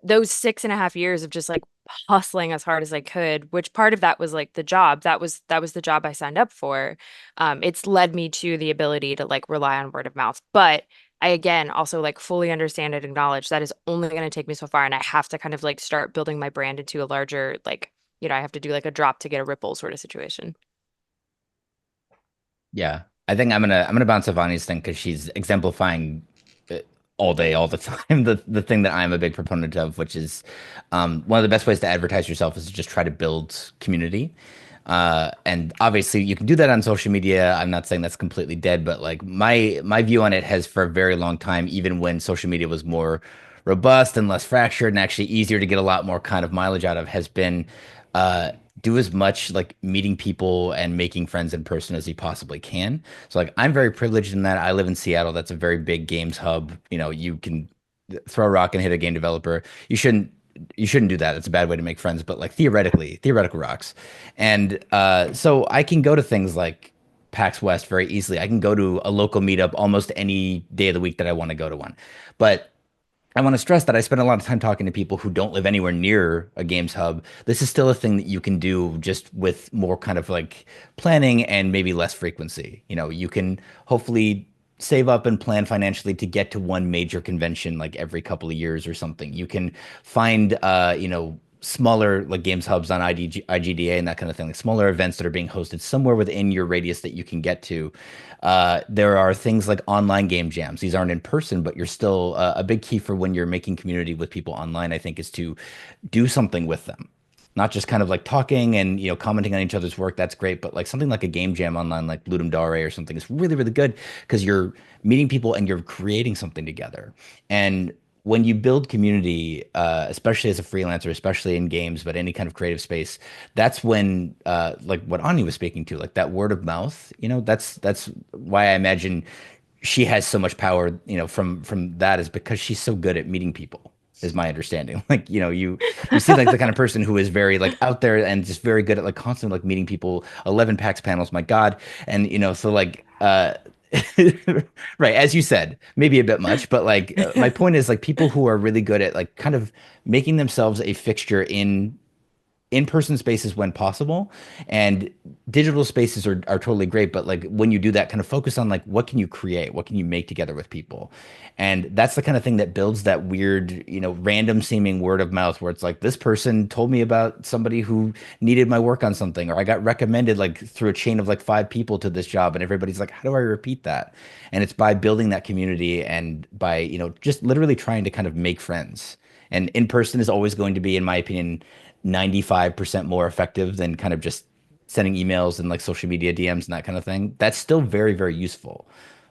those 6.5 years of just like hustling as hard as I could, which part of that was like the job. That was the job I signed up for. It's led me to the ability to like rely on word of mouth. But I again also like fully understand and acknowledge that is only going to take me so far, and I have to kind of like start building my brand into a larger like I have to do like a drop to get a ripple sort of situation. Yeah, I think I'm gonna bounce Avani's thing because she's exemplifying all day, all the time. The thing that I'm a big proponent of, which is one of the best ways to advertise yourself is to just try to build community. And obviously you can do that on social media. I'm not saying that's completely dead, but like my view on it has for a very long time, even when social media was more robust and less fractured and actually easier to get a lot more kind of mileage out of, has been do as much like meeting people and making friends in person as you possibly can. So like I'm very privileged in that I live in Seattle. That's a very big games hub. You can throw a rock and hit a game developer. You shouldn't do that. It's a bad way to make friends, but like theoretical rocks. And so I can go to things like PAX West very easily. I can go to a local meetup almost any day of the week that I want to go to one. But I want to stress that I spend a lot of time talking to people who don't live anywhere near a games hub. This is still a thing that you can do just with more kind of like planning and maybe less frequency. You can hopefully save up and plan financially to get to one major convention like every couple of years or something. You can find smaller like games hubs on IGDA and that kind of thing, like smaller events that are being hosted somewhere within your radius that you can get to. There are things like online game jams. These aren't in person, but you're still a big key for when you're making community with people online, I think, is to do something with them. Not just kind of like talking and commenting on each other's work. That's great, but like something like a game jam online, like Ludum Dare or something, is really really good because you're meeting people and you're creating something together. And when you build community, especially as a freelancer, especially in games, but any kind of creative space, that's when, like what Ani was speaking to, like that word of mouth, that's why I imagine she has so much power, from that, is because she's so good at meeting people, is my understanding. Like, you see like the kind of person who is very like out there and just very good at like constantly like meeting people, 11 PAX panels, my God. And, so like, right, as you said, maybe a bit much, but like my point is like people who are really good at like kind of making themselves a fixture in in-person spaces when possible, and digital spaces are totally great, but like when you do that, kind of focus on like what can you create, what can you make together with people. And that's the kind of thing that builds that weird, random seeming word of mouth where it's like this person told me about somebody who needed my work on something, or I got recommended like through a chain of like 5 people to this job, and everybody's like, how do I repeat that? And it's by building that community and by, just literally trying to kind of make friends. And in person is always going to be, in my opinion, 95% more effective than kind of just sending emails and like social media DMs and that kind of thing. That's still very, very useful.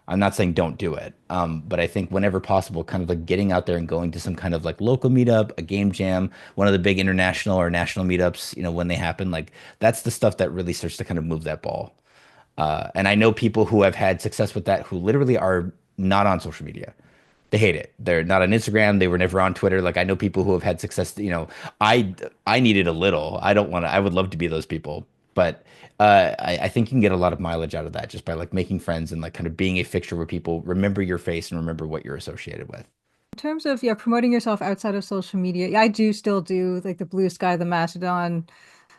I'm not saying don't do it. But I think whenever possible, kind of like getting out there and going to some kind of like local meetup, a game jam, one of the big international or national meetups, when they happen, like that's the stuff that really starts to kind of move that ball. And I know people who have had success with that who literally are not on social media. They hate it. They're not on Instagram. They were never on Twitter. Like I know people who have had success. I needed a little. I don't want to. I would love to be those people, but I think you can get a lot of mileage out of that just by like making friends and like kind of being a fixture where people remember your face and remember what you're associated with. In terms of, yeah, promoting yourself outside of social media, yeah, I do still do like the Blue Sky, the Mastodon,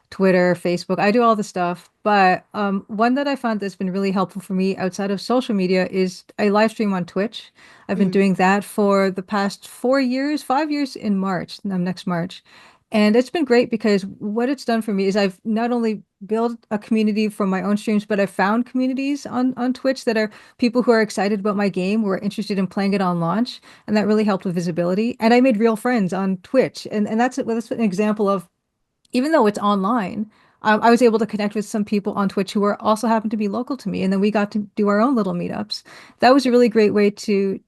Twitter, Facebook. I do all the stuff, but one that I found that's been really helpful for me outside of social media is I live stream on Twitch. I've been Mm. doing that for the past 4 years, 5 years in March, next March. And it's been great because what it's done for me is I've not only built a community from my own streams, but I've found communities on Twitch that are people who are excited about my game, who are interested in playing it on launch. And that really helped with visibility. And I made real friends on Twitch. And that's an example of, even though it's online, I was able to connect with some people on Twitch who were also happened to be local to me, and then we got to do our own little meetups. That was a really great way to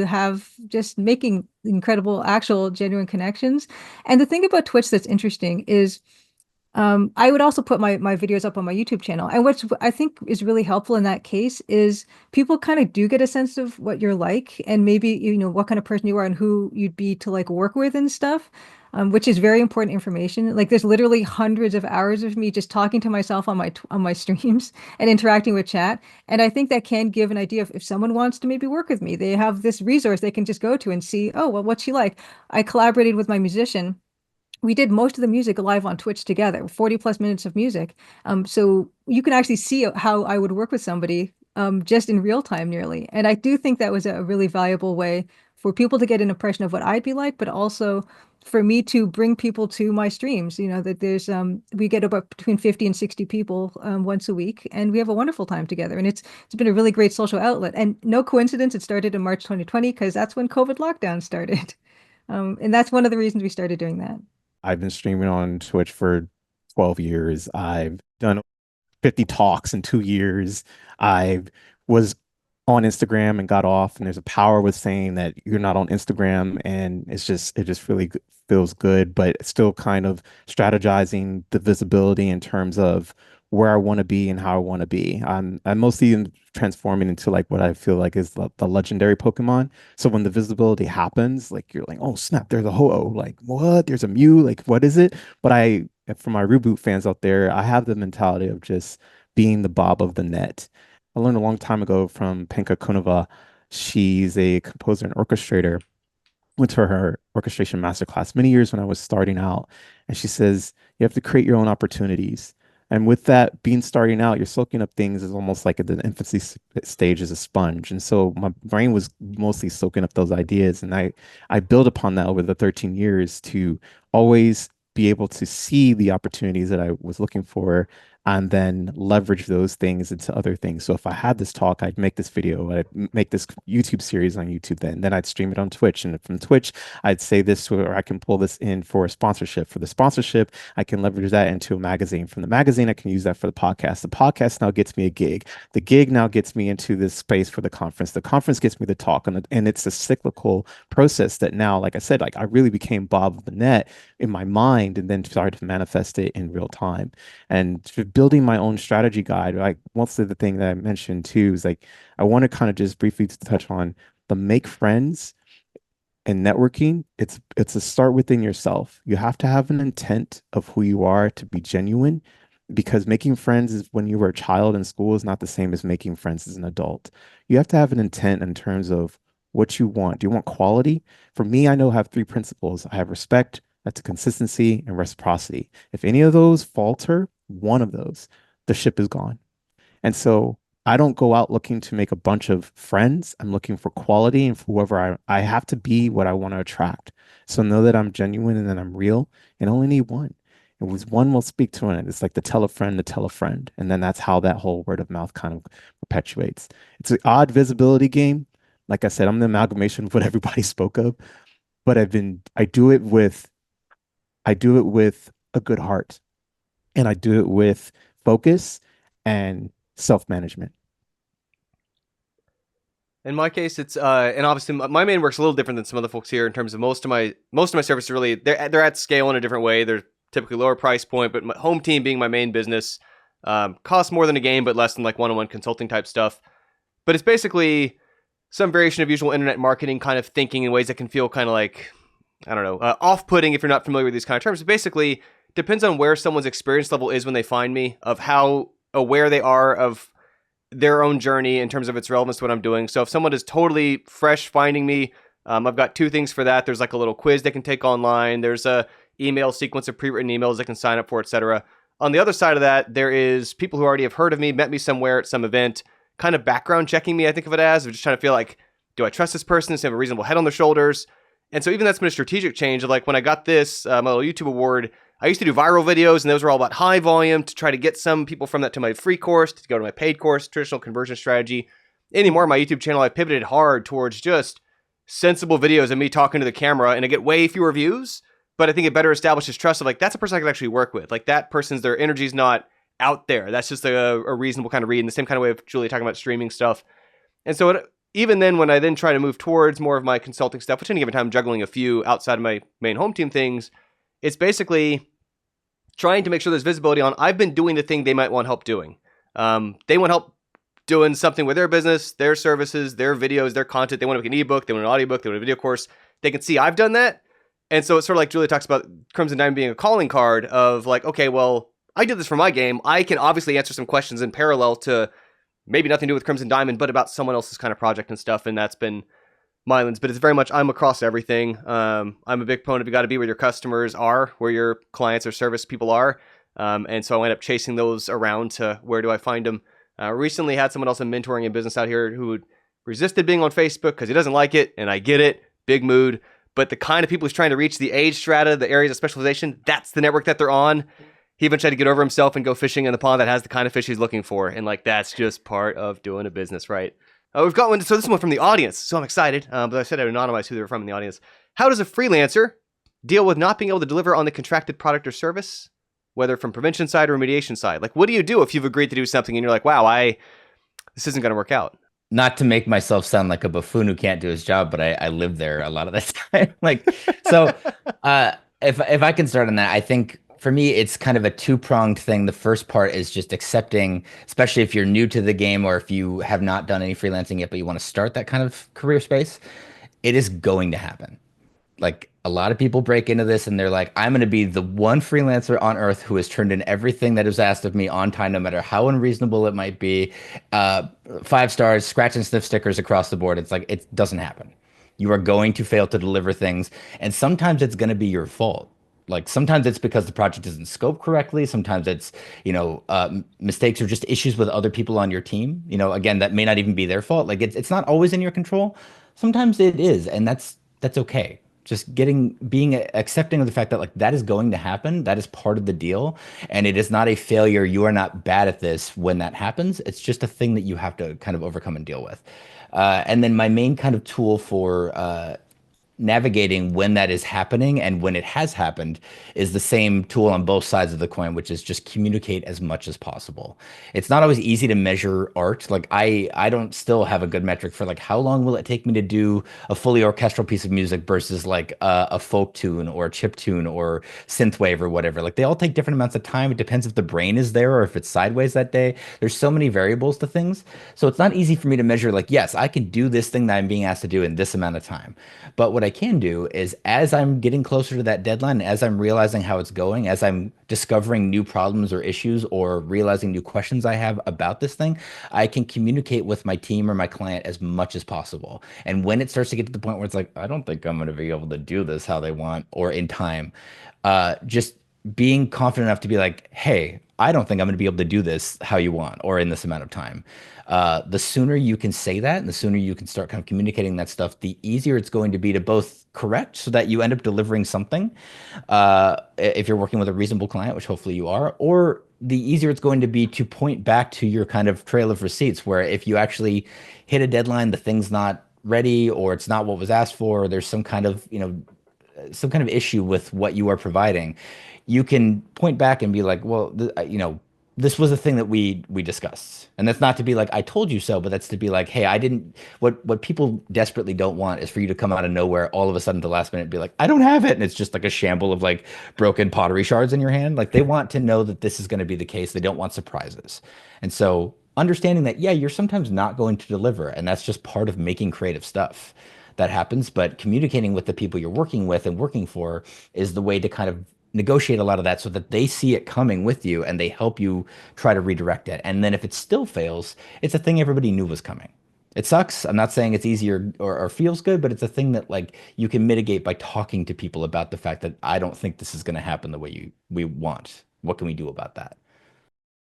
have just making incredible, actual, genuine connections. And the thing about Twitch that's interesting is I would also put my videos up on my YouTube channel. And what I think is really helpful in that case is people kind of do get a sense of what you're like and maybe, what kind of person you are and who you'd be to like work with and stuff, which is very important information. Like there's literally hundreds of hours of me just talking to myself on my streams and interacting with chat. And I think that can give an idea of if someone wants to maybe work with me, they have this resource they can just go to and see, oh, well, what's she like? I collaborated with my musician. We did most of the music live on Twitch together, 40 plus minutes of music. So you can actually see how I would work with somebody just in real time nearly. And I do think that was a really valuable way for people to get an impression of what I'd be like, but also for me to bring people to my streams. That we get about between 50 and 60 people once a week, and we have a wonderful time together. And it's been a really great social outlet. And no coincidence, it started in March 2020 because that's when COVID lockdown started. And that's one of the reasons we started doing that. I've been streaming on Twitch for 12 years. I've done 50 talks in 2 years. I was on Instagram and got off, and there's a power with saying that you're not on Instagram, and it just really feels good, but it's still kind of strategizing the visibility in terms of where I want to be and how I want to be. I'm mostly transforming into like what I feel like is the legendary Pokemon. So when the visibility happens, like you're like, oh snap, there's a Ho-Oh, like what? There's a Mew, like what is it? But for my reboot fans out there, I have the mentality of just being the Bob of the net. I learned a long time ago from Penka Kunova. She's a composer and orchestrator. Went to her orchestration masterclass many years when I was starting out. And she says, you have to create your own opportunities. And with that being starting out, you're soaking up things as almost like at the infancy stage as a sponge. And so my brain was mostly soaking up those ideas. And I built upon that over the 13 years to always be able to see the opportunities that I was looking for and then leverage those things into other things. So if I had this talk, I'd make this video, I'd make this YouTube series on YouTube then I'd stream it on Twitch. And from Twitch, I'd say this, or I can pull this in for a sponsorship. For the sponsorship, I can leverage that into a magazine. From the magazine, I can use that for the podcast. The podcast now gets me a gig. The gig now gets me into this space for the conference. The conference gets me the talk. And it's a cyclical process that now, like I said, like I really became Bob of the net in my mind and then started to manifest it in real time. And building my own strategy guide, like mostly the thing that I mentioned too is like I want to kind of just briefly touch on the make friends and networking. It's a start within yourself. You have to have an intent of who you are to be genuine, because making friends is when you were a child in school is not the same as making friends as an adult. You have to have an intent in terms of what you want. Do you want quality? For me, I know I have three principles. I have respect, That's consistency and reciprocity. If any of those falter, one of those, the ship is gone. And so I don't go out looking to make a bunch of friends. I'm looking for quality and for whoever I have to be what I want to attract. So know that I'm genuine and that I'm real and only need one. And was one will speak to it. It's like the tell a friend to tell a friend. And then that's how that whole word of mouth kind of perpetuates. It's an odd visibility game. Like I said, I'm the amalgamation of what everybody spoke of, but I do it with a good heart and I do it with focus and self-management. In my case, it's and obviously my main work's a little different than some other folks here in terms of most of my services really they're at scale in a different way. They're typically lower price point, but my home team being my main business costs more than a game, but less than like one-on-one consulting type stuff. But it's basically some variation of usual internet marketing kind of thinking in ways that can feel kind of like, I don't know, off-putting if you're not familiar with these kind of terms. It basically depends on where someone's experience level is when they find me, of how aware they are of their own journey in terms of its relevance to what I'm doing. So if someone is totally fresh finding me, I've got two things for that. There's like a little quiz they can take online. There's a email sequence of pre-written emails they can sign up for, etc. On the other side of that, there is people who already have heard of me, met me somewhere at some event, kind of background checking me, I think of it as, of just trying to feel like, do I trust this person? Does they have a reasonable head on their shoulders? And so even that's been a strategic change. Of like when I got this, my little YouTube award, I used to do viral videos, and those were all about high volume to try to get some people from that to my free course, to go to my paid course, traditional conversion strategy. Anymore, my YouTube channel, I pivoted hard towards just sensible videos of me talking to the camera, and I get way fewer views, but I think it better establishes trust of like, that's a person I can actually work with. Like that person's, their energy's not out there. That's just a reasonable kind of read, in the same kind of way of Julia talking about streaming stuff. And so even then, when I then try to move towards more of my consulting stuff, which any given time I'm juggling a few outside of my main home team things, it's basically trying to make sure there's visibility on, I've been doing the thing they might want help doing. They want help doing something with their business, their services, their videos, their content. They want to make an ebook, they want an audiobook, they want a video course. They can see I've done that. And so it's sort of like Julia talks about Crimson Diamond being a calling card of like, okay, well, I did this for my game. I can obviously answer some questions in parallel to maybe nothing to do with Crimson Diamond, but about someone else's kind of project and stuff. And that's been my lens. But it's very much, I'm across everything. I'm a big proponent of you got to be where your customers are, where your clients or service people are. And so I end up chasing those around to where do I find them. Recently had someone else in mentoring in business out here who resisted being on Facebook because he doesn't like it. And I get it. Big mood. But the kind of people he's trying to reach, the age strata, the areas of specialization, that's the network that they're on. He eventually had to get over himself and go fishing in the pond that has the kind of fish he's looking for. And like, that's just part of doing a business, right? We've got one. So this one from the audience. So I'm excited. But I said I'd anonymize who they were from in the audience. How does a freelancer deal with not being able to deliver on the contracted product or service, whether from prevention side or remediation side? Like, what do you do if you've agreed to do something and you're like, wow, this isn't going to work out? Not to make myself sound like a buffoon who can't do his job, but I live there a lot of the time. Like, so if I can start on that, I think for me, it's kind of a two-pronged thing. The first part is just accepting, especially if you're new to the game or if you have not done any freelancing yet, but you want to start that kind of career space, it is going to happen. Like a lot of people break into this and they're like, I'm going to be the one freelancer on earth who has turned in everything that is asked of me on time, no matter how unreasonable it might be. 5 stars, scratch and sniff stickers across the board. It's like, it doesn't happen. You are going to fail to deliver things. And sometimes it's going to be your fault. Like sometimes it's because the project isn't scoped correctly. Sometimes it's, mistakes or just issues with other people on your team. Again, that may not even be their fault. Like it's not always in your control. Sometimes it is. And that's okay. Just being accepting of the fact that like that is going to happen. That is part of the deal. And it is not a failure. You are not bad at this when that happens. It's just a thing that you have to kind of overcome and deal with. And then my main kind of tool for navigating when that is happening and when it has happened is the same tool on both sides of the coin, which is just communicate as much as possible. It's not always easy to measure art. Like I don't still have a good metric for like how long will it take me to do a fully orchestral piece of music versus like a folk tune or a chip tune or synthwave or whatever. Like they all take different amounts of time. It depends if the brain is there or if it's sideways that day. There's so many variables to things. So it's not easy for me to measure like, yes, I can do this thing that I'm being asked to do in this amount of time. But what I I can do is as I'm getting closer to that deadline, as I'm realizing how it's going, as I'm discovering new problems or issues or realizing new questions I have about this thing, I can communicate with my team or my client as much as possible. And when it starts to get to the point where it's like, I don't think I'm going to be able to do this how they want or in time, just being confident enough to be like, hey, I don't think I'm going to be able to do this how you want or in this amount of time. The sooner you can say that and the sooner you can start kind of communicating that stuff, the easier it's going to be to both correct so that you end up delivering something, if you're working with a reasonable client, which hopefully you are, or the easier it's going to be to point back to your kind of trail of receipts, where if you actually hit a deadline, the thing's not ready or it's not what was asked for, or there's some kind of, some kind of issue with what you are providing, you can point back and be like, well, this was a thing that we discussed. And that's not to be like, I told you so, but that's to be like, hey, I didn't, what people desperately don't want is for you to come out of nowhere all of a sudden at the last minute and be like, I don't have it. And it's just like a shamble of like broken pottery shards in your hand. Like they want to know that this is going to be the case. They don't want surprises. And so understanding that, yeah, you're sometimes not going to deliver. And that's just part of making creative stuff that happens. But communicating with the people you're working with and working for is the way to kind of negotiate a lot of that so that they see it coming with you and they help you try to redirect it. And then if it still fails, it's a thing everybody knew was coming. It sucks. I'm not saying it's easier or feels good, but it's a thing that like you can mitigate by talking to people about the fact that I don't think this is going to happen the way we want. What can we do about that?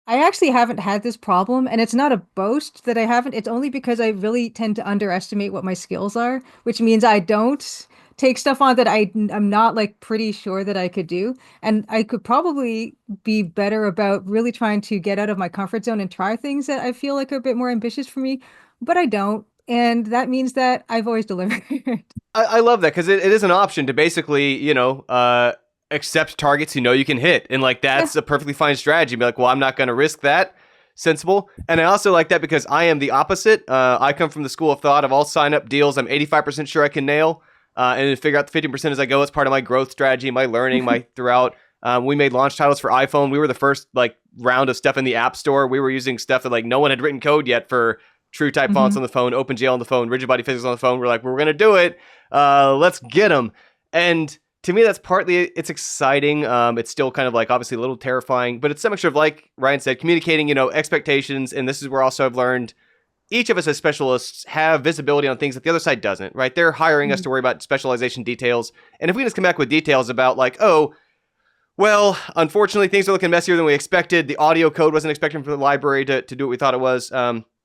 I actually haven't had this problem, and it's not a boast that I haven't. It's only because I really tend to underestimate what my skills are, which means I don't take stuff on that I'm not like pretty sure that I could do. And I could probably be better about really trying to get out of my comfort zone and try things that I feel like are a bit more ambitious for me, but I don't. And that means that I've always delivered. I love that because it is an option to basically, accept targets you can hit. And like, that's a perfectly fine strategy. Be like, well, I'm not going to risk that. Sensible. And I also like that because I am the opposite. I come from the school of thought of all sign up deals I'm 85% sure I can nail. And then figure out the 15% as I go as part of my growth strategy, my learning, my throughout. We made launch titles for iPhone. We were the first like round of stuff in the App Store. We were using stuff that like no one had written code yet for true type fonts on the phone, OpenGL on the phone, rigid body physics on the phone. We're like, we're going to do it. Let's get them. And to me, that's partly, it's exciting. It's still kind of like obviously a little terrifying, but it's some mixture of, like Ryan said, communicating, expectations. And this is where also I've learned each of us as specialists have visibility on things that the other side doesn't, right? They're hiring us to worry about specialization details. And if we just come back with details about like, oh, well, unfortunately, things are looking messier than we expected. The audio code wasn't expected from the library to do what we thought it was.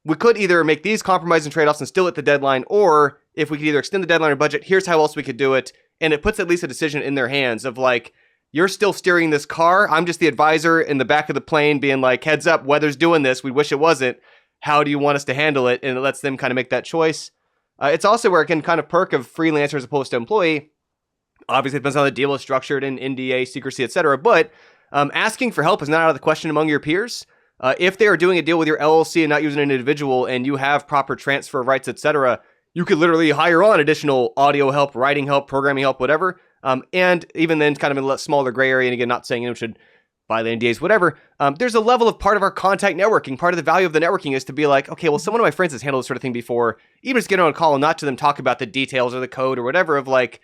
We could either make these compromising trade-offs and still hit the deadline, or if we could either extend the deadline or budget, here's how else we could do it. And it puts at least a decision in their hands of like, you're still steering this car. I'm just the advisor in the back of the plane being like, heads up, weather's doing this. We wish it wasn't. How do you want us to handle it? And it lets them kind of make that choice. It's also where it can kind of perk of freelancer as opposed to employee. Obviously, it depends on how the deal is structured and NDA, secrecy, etc. But asking for help is not out of the question among your peers. If they are doing a deal with your LLC and not using an individual and you have proper transfer of rights, etc., you could literally hire on additional audio help, writing help, programming help, whatever. And even then, kind of in a smaller gray area, and again, not saying anyone should buy the NDAs, whatever. There's a level of part of our contact networking. Part of the value of the networking is to be like, okay, well, someone of my friends has handled this sort of thing before. Even just get on a call and not to them talk about the details or the code or whatever, of like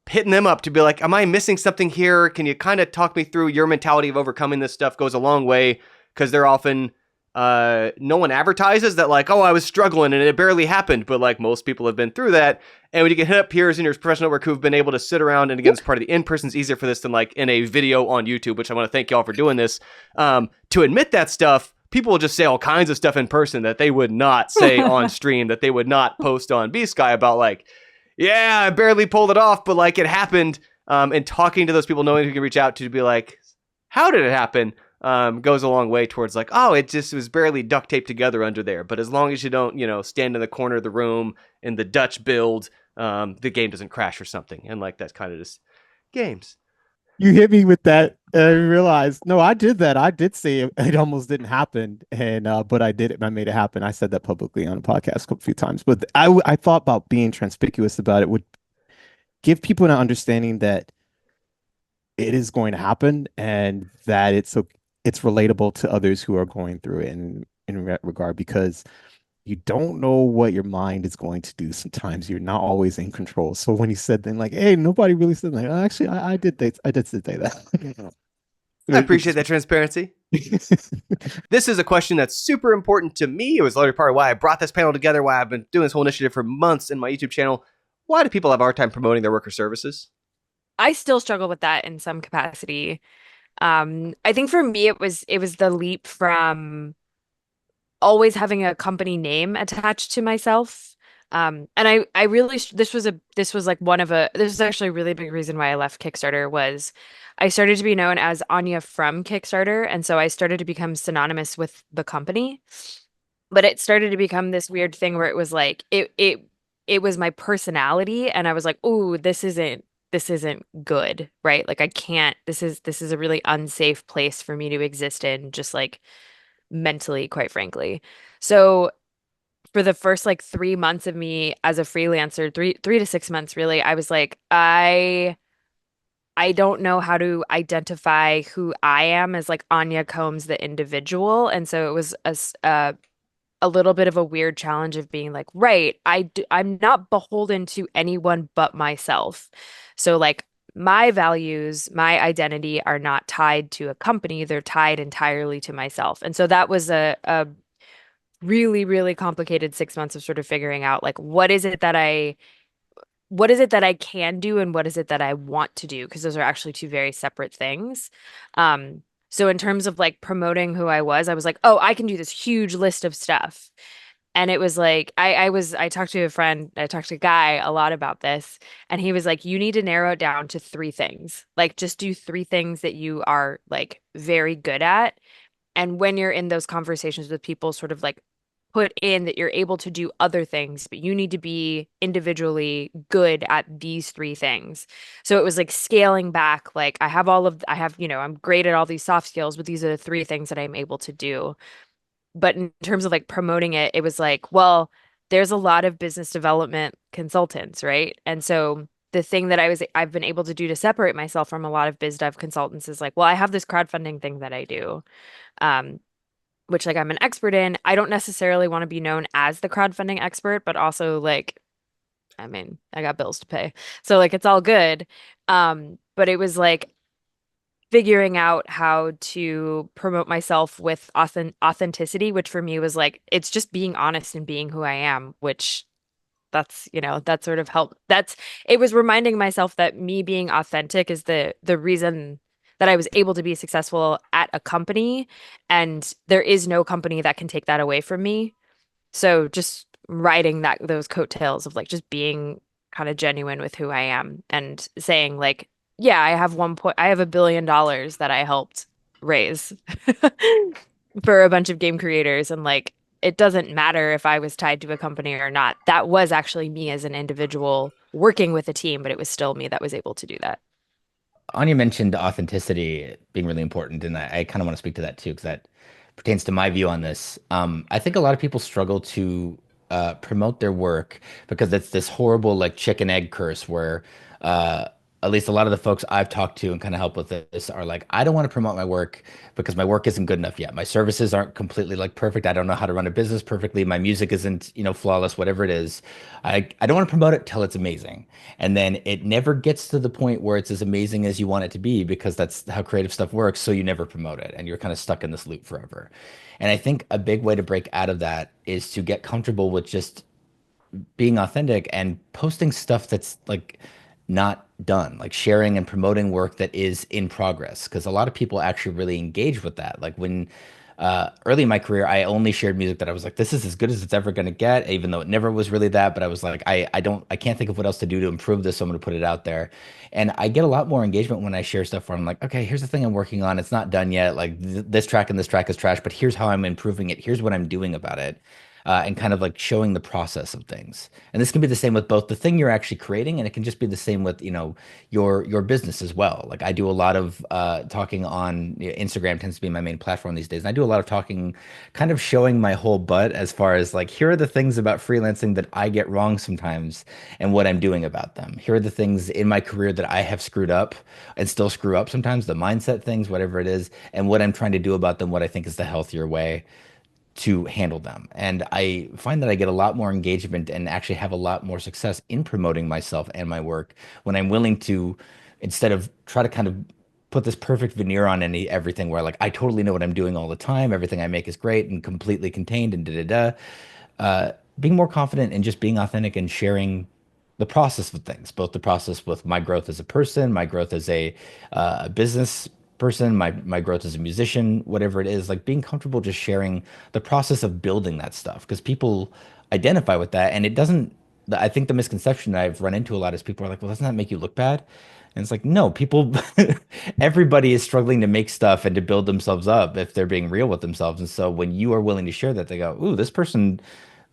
hitting them up to be like, am I missing something here? Can you kind of talk me through your mentality of overcoming this stuff? Goes a long way, because they're often, no one advertises that like, oh, I was struggling and it barely happened. But like most people have been through that. And when you get hit up peers in your professional network who've been able to sit around, and again, it's part of the in-person, it's easier for this than like in a video on YouTube, which I want to thank y'all for doing this. To admit that stuff, people will just say all kinds of stuff in person that they would not say on stream, that they would not post on B-Sky about like, yeah, I barely pulled it off, but like it happened. And talking to those people, knowing who can reach out to be like, how did it happen? Goes a long way towards like, oh, it just was barely duct taped together under there. But as long as you don't, stand in the corner of the room in the Dutch build, the game doesn't crash or something. And like, that's kind of just games. You hit me with that. I realized, no, I did that. I did say it almost didn't happen, and but I did it. I made it happen. I said that publicly on a podcast a few times. But I thought about being conspicuous about it would give people an understanding that it is going to happen and that it's relatable to others who are going through it in that regard. Because you don't know what your mind is going to do sometimes. You're not always in control. So when you said then like, hey, nobody really said like, actually, I did say that. I It appreciate just that transparency. This is a question that's super important to me. It was literally part of why I brought this panel together, why I've been doing this whole initiative for months in my YouTube channel. Why do people have a hard time promoting their work or services? I still struggle with that in some capacity. I think for me it was the leap from always having a company name attached to myself. And I really this was like one of a this is actually a really big reason why I left Kickstarter was I started to be known as Anya from Kickstarter, and so I started to become synonymous with the company. But it started to become this weird thing where it was like it was my personality, and I was like, "Ooh, this isn't good, right? Like I can't this is a really unsafe place for me to exist in, just like mentally, quite frankly." So for the first like 3 months of me as a freelancer, three to 6 months really, I was like, I don't know how to identify who I am as like Anya Combs, the individual. And so it was a little bit of a weird challenge of being like, right, I'm not beholden to anyone but myself. So like my values, my identity are not tied to a company, they're tied entirely to myself. And so that was a really, really complicated 6 months of sort of figuring out like what is it that I can do and what is it that I want to do? Because those are actually two very separate things. So in terms of like promoting who I was like, oh, I can do this huge list of stuff. And it was like I talked to a friend, I talked to a guy a lot about this, and he was like, you need to narrow it down to three things. Like just do three things that you are like very good at. And when you're in those conversations with people, sort of like put in that you're able to do other things, but you need to be individually good at these three things. So it was like scaling back, like I have, I'm great at all these soft skills, but these are the three things that I'm able to do. But in terms of like promoting it, it was like, well, there's a lot of business development consultants, right? And so the thing that I've been able to do to separate myself from a lot of biz dev consultants is like, well, I have this crowdfunding thing that I do. Um, which like I'm an expert in. I don't necessarily want to be known as the crowdfunding expert, but also like, I mean, I got bills to pay. So like it's all good. But it was like figuring out how to promote myself with authenticity, which for me was like it's just being honest and being who I am, which that sort of helped. It was reminding myself that me being authentic is the reason that I was able to be successful at a company, and there is no company that can take that away from me. So just riding those coattails of like just being kind of genuine with who I am and saying like, yeah, I have $1 billion that I helped raise for a bunch of game creators, and like it doesn't matter if I was tied to a company or not. That was actually me as an individual working with a team, but it was still me that was able to do that. Anya mentioned authenticity being really important, and I kind of want to speak to that too, because that pertains to my view on this. I think a lot of people struggle to promote their work because it's this horrible like chicken egg curse where uh, at least a lot of the folks I've talked to and kind of help with this are like, I don't want to promote my work because my work isn't good enough yet. My services aren't completely like perfect. I don't know how to run a business perfectly. My music isn't, flawless, whatever it is. I don't want to promote it till it's amazing. And then it never gets to the point where it's as amazing as you want it to be because that's how creative stuff works. So you never promote it and you're kind of stuck in this loop forever. And I think a big way to break out of that is to get comfortable with just being authentic and posting stuff that's like not done, like sharing and promoting work that is in progress. Because a lot of people actually really engage with that. Like when early in my career, I only shared music that I was like, this is as good as it's ever going to get, even though it never was really that. But I was like, I can't think of what else to do to improve this. So I'm going to put it out there. And I get a lot more engagement when I share stuff where I'm like, okay, here's the thing I'm working on. It's not done yet. Like this track and this track is trash, but here's how I'm improving it. Here's what I'm doing about it. And kind of like showing the process of things. And this can be the same with both the thing you're actually creating, and it can just be the same with, your business as well. Like I do a lot of talking on Instagram tends to be my main platform these days. And I do a lot of talking, kind of showing my whole butt as far as like, here are the things about freelancing that I get wrong sometimes and what I'm doing about them. Here are the things in my career that I have screwed up and still screw up sometimes, the mindset things, whatever it is, and what I'm trying to do about them, what I think is the healthier way. to handle them. And I find that I get a lot more engagement and actually have a lot more success in promoting myself and my work when I'm willing to, instead of try to kind of put this perfect veneer on everything where like I totally know what I'm doing all the time, everything I make is great and completely contained and da da da. Being more confident and just being authentic and sharing the process of things, both the process with my growth as a person, my growth as a business person, my growth as a musician, whatever it is, like being comfortable just sharing the process of building that stuff because people identify with that, and it doesn't. I think the misconception I've run into a lot is people are like, "Well, doesn't that make you look bad?" And it's like, no, people, everybody is struggling to make stuff and to build themselves up if they're being real with themselves. And so when you are willing to share that, they go, "Ooh, this person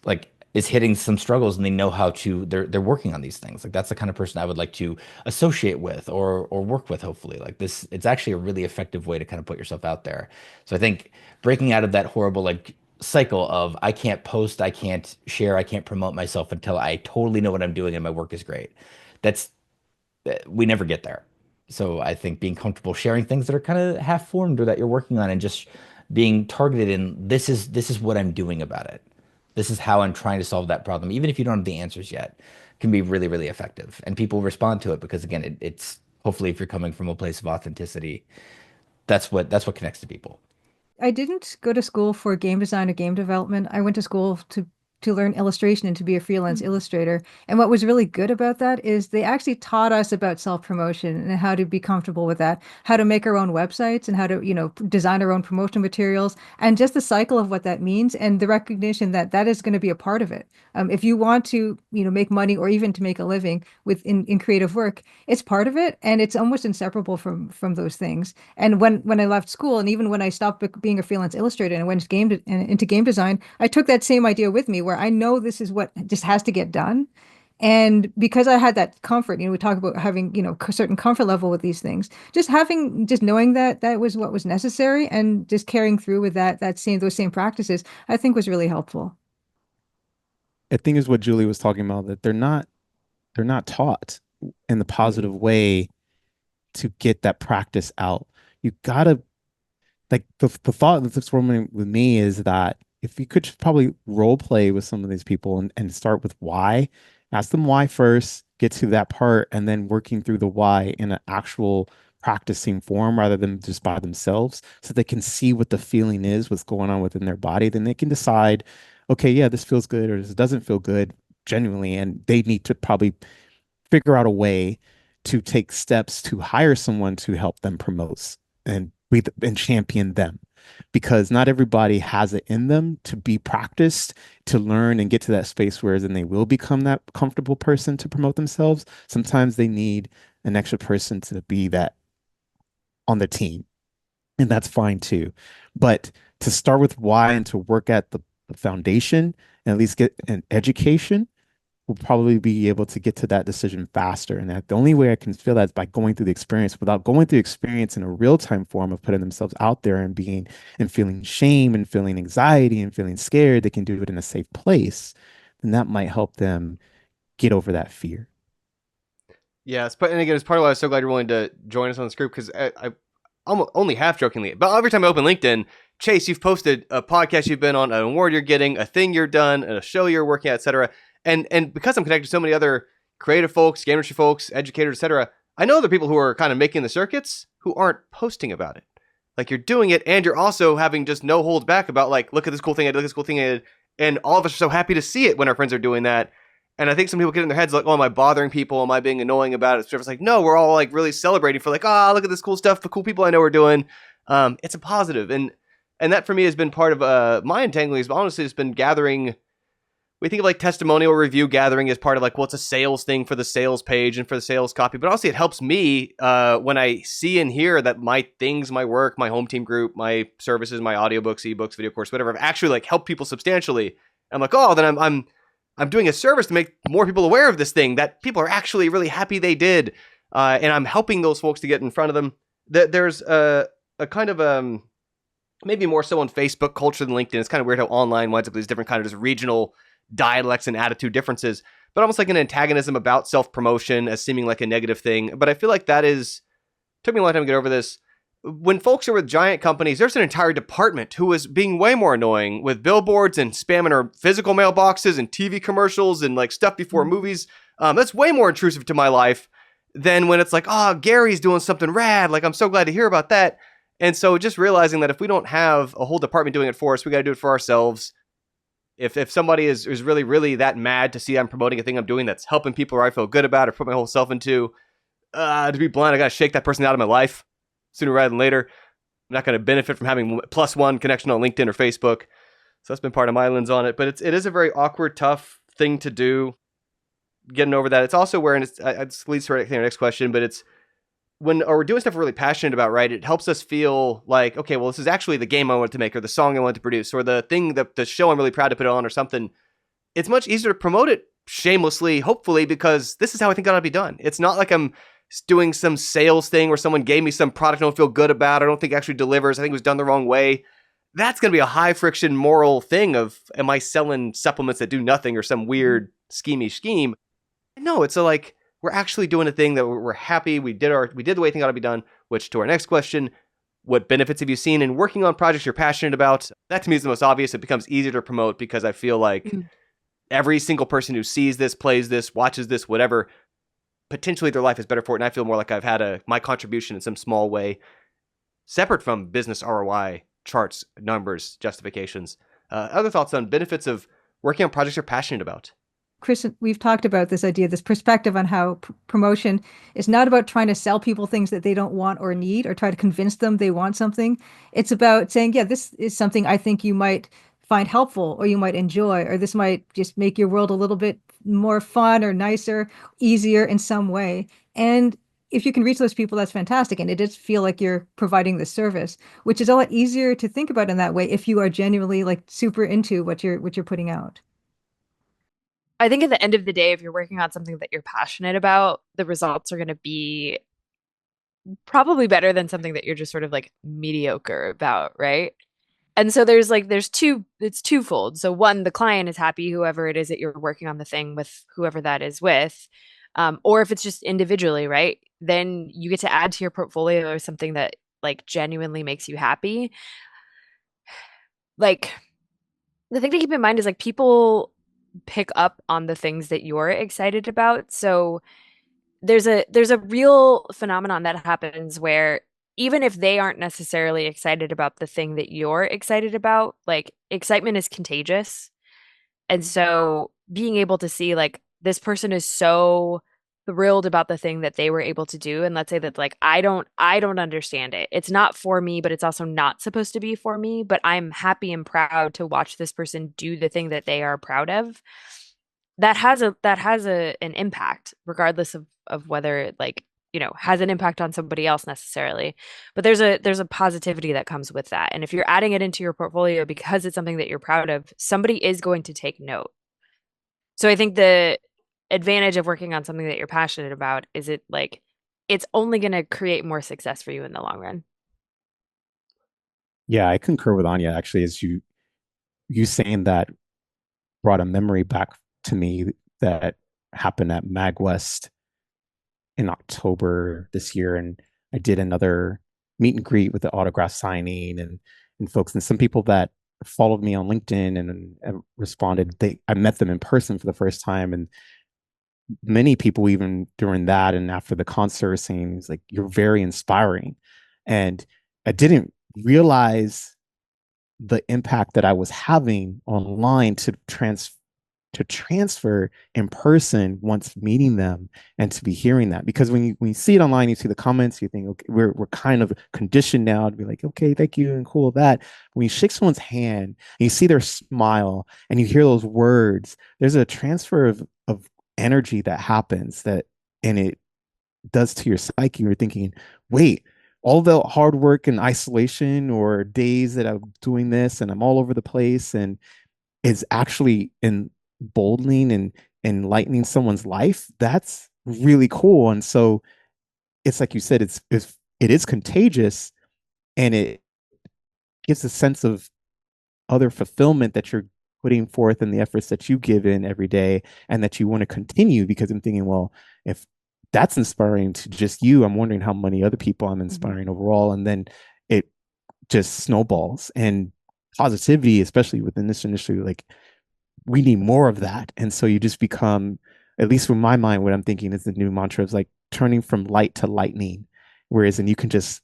like is hitting some struggles and they know how to they're working on these things." Like that's the kind of person I would like to associate with or work with, hopefully. Like this, it's actually a really effective way to kind of put yourself out there. So I think breaking out of that horrible like cycle of I can't post, I can't share, I can't promote myself until I totally know what I'm doing and my work is great. That's we never get there. So I think being comfortable sharing things that are kind of half formed or that you're working on and just being targeted in this is what I'm doing about it. This is how I'm trying to solve that problem, even if you don't have the answers yet, can be really, really effective. And people respond to it because again, it's hopefully if you're coming from a place of authenticity, that's what connects to people. I didn't go to school for game design or game development. I went to school to learn illustration and to be a freelance illustrator. And what was really good about that is they actually taught us about self-promotion and how to be comfortable with that, how to make our own websites and how to, design our own promotion materials and just the cycle of what that means and the recognition that that is going to be a part of it. If you want to, make money or even to make a living in creative work, it's part of it and it's almost inseparable from those things. And when I left school, and even when I stopped being a freelance illustrator and went into game design, I took that same idea with me, where I know this is what just has to get done. And because I had that comfort, we talk about having, a certain comfort level with these things, just knowing that that was what was necessary and just carrying through with those same practices, I think was really helpful. I think is what Julie was talking about, that they're not taught in the positive way to get that practice out. You gotta, like, the thought that's forming with me is that if you could just probably role play with some of these people and start with why, ask them why first, get to that part, and then working through the why in an actual practicing form rather than just by themselves, so they can see what the feeling is, what's going on within their body. Then they can decide, okay, yeah, this feels good or this doesn't feel good genuinely. And they need to probably figure out a way to take steps to hire someone to help them promote and champion them, because not everybody has it in them to be practiced, to learn and get to that space where then they will become that comfortable person to promote themselves. Sometimes they need an extra person to be that on the team, and that's fine too. But to start with why and to work at the foundation and at least get an education will probably be able to get to that decision faster. And that the only way I can feel that is by going through the experience. Without going through experience in a real-time form of putting themselves out there and being and feeling shame and feeling anxiety and feeling scared, they can do it in a safe place. And that might help them get over that fear. Yes, but and again, it's part of why I was so glad you're willing to join us on this group, because I almost only half jokingly, but every time I open LinkedIn, Chase, you've posted a podcast you've been on, an award you're getting, a thing you're done, a show you're working at, etc. And because I'm connected to so many other creative folks, game industry folks, educators, etc., I know other people who are kind of making the circuits who aren't posting about it. Like, you're doing it, and you're also having just no holds back about, like, look at this cool thing I did, look at this cool thing I did, and all of us are so happy to see it when our friends are doing that. And I think some people get in their heads like, oh, am I bothering people? Am I being annoying about it? It's like, no, we're all like really celebrating for like, look at this cool stuff the cool people I know are doing. It's a positive. And that for me has been part of my entangling. Honestly, it's been gathering. We think of like testimonial review gathering as part of like, well, it's a sales thing for the sales page and for the sales copy. But also it helps me when I see and hear that my things, my work, my home team group, my services, my audiobooks, ebooks, video course, whatever, have actually like helped people substantially. I'm like, oh, then I'm doing a service to make more people aware of this thing that people are actually really happy they did. And I'm helping those folks to get in front of them. There's a kind of maybe more so on Facebook culture than LinkedIn. It's kind of weird how online winds up with these different kind of just regional dialects and attitude differences, but almost like an antagonism about self-promotion as seeming like a negative thing. But I feel like that took me a long time to get over this. when folks are with giant companies, there's an entire department who is being way more annoying with billboards and spamming our physical mailboxes and TV commercials and like stuff before movies. That's way more intrusive to my life than when it's like, oh, Gary's doing something rad. Like, I'm so glad to hear about that. And so just realizing that if we don't have a whole department doing it for us, we got to do it for ourselves. If somebody is really, really that mad to see I'm promoting a thing I'm doing that's helping people or I feel good about or put my whole self into, to be blunt, I got to shake that person out of my life sooner rather than later. I'm not going to benefit from having +1 connection on LinkedIn or Facebook. So that's been part of my lens on it. But it is a very awkward, tough thing to do, getting over that. It's also where, and it leads to our next question, but it's when we're doing stuff we're really passionate about, right? It helps us feel like, okay, well, this is actually the game I wanted to make or the song I wanted to produce or the thing, the show I'm really proud to put on or something. It's much easier to promote it shamelessly, hopefully, because this is how I think it ought to be done. It's not like I'm doing some sales thing where someone gave me some product I don't feel good about, I don't think actually delivers, I think it was done the wrong way. That's going to be a high friction moral thing of, am I selling supplements that do nothing or some weird schemey scheme? No, it's like, we're actually doing a thing that we're happy we did the way I think it ought to be done, which to our next question, what benefits have you seen in working on projects you're passionate about? That to me is the most obvious. It becomes easier to promote because I feel like every single person who sees this, plays this, watches this, whatever, potentially their life is better for it. And I feel more like I've had my contribution in some small way, separate from business ROI, charts, numbers, justifications. Other thoughts on benefits of working on projects you're passionate about? Chris, we've talked about this idea, this perspective on how promotion is not about trying to sell people things that they don't want or need or try to convince them they want something. It's about saying, yeah, this is something I think you might find helpful or you might enjoy, or this might just make your world a little bit more fun or nicer, easier in some way. And if you can reach those people, that's fantastic. And it does feel like you're providing the service, which is a lot easier to think about in that way if you are genuinely like super into what you're putting out. I think at the end of the day, if you're working on something that you're passionate about, the results are going to be probably better than something that you're just sort of like mediocre about, right? And so it's twofold. So one, the client is happy, whoever it is that you're working on the thing with, whoever that is with. Or if it's just individually, right? Then you get to add to your portfolio or something that like genuinely makes you happy. Like the thing to keep in mind is like people pick up on the things that you're excited about. So there's a real phenomenon that happens where even if they aren't necessarily excited about the thing that you're excited about, like excitement is contagious. And so being able to see like this person is so thrilled about the thing that they were able to do, and let's say that like I don't understand it. It's not for me, but it's also not supposed to be for me, but I'm happy and proud to watch this person do the thing that they are proud of. That has an impact regardless of whether it like, has an impact on somebody else necessarily. But there's a positivity that comes with that. And if you're adding it into your portfolio because it's something that you're proud of, somebody is going to take note. So I think the advantage of working on something that you're passionate about is it's only going to create more success for you in the long run. Yeah, I concur with Anya actually, as you saying that brought a memory back to me that happened at MagWest in October this year, and I did another meet and greet with the autograph signing and folks, and some people that followed me on LinkedIn and responded. I met them in person for the first time, and many people even during that and after the concert saying, "It's like you're very inspiring," and I didn't realize the impact that I was having online to transfer in person once meeting them and to be hearing that. Because when you see it online, you see the comments, you think, okay, we're kind of conditioned now to be like, okay, thank you and cool that. When you shake someone's hand and you see their smile and you hear those words, there's a transfer of energy that happens and it does to your psyche. You're thinking, wait, all the hard work and isolation or days that I'm doing this and I'm all over the place and is actually emboldening and enlightening someone's life. That's really cool. And so it's like you said, it is contagious, and it gives a sense of other fulfillment that you're putting forth in the efforts that you give in every day and that you want to continue. Because I'm thinking, well, if that's inspiring to just you. I'm wondering how many other people I'm inspiring overall. And then it just snowballs. And positivity, especially within this industry, like we need more of that. And so you just become, at least in my mind, what I'm thinking is the new mantra is like turning from light to lightning. Whereas, and you can just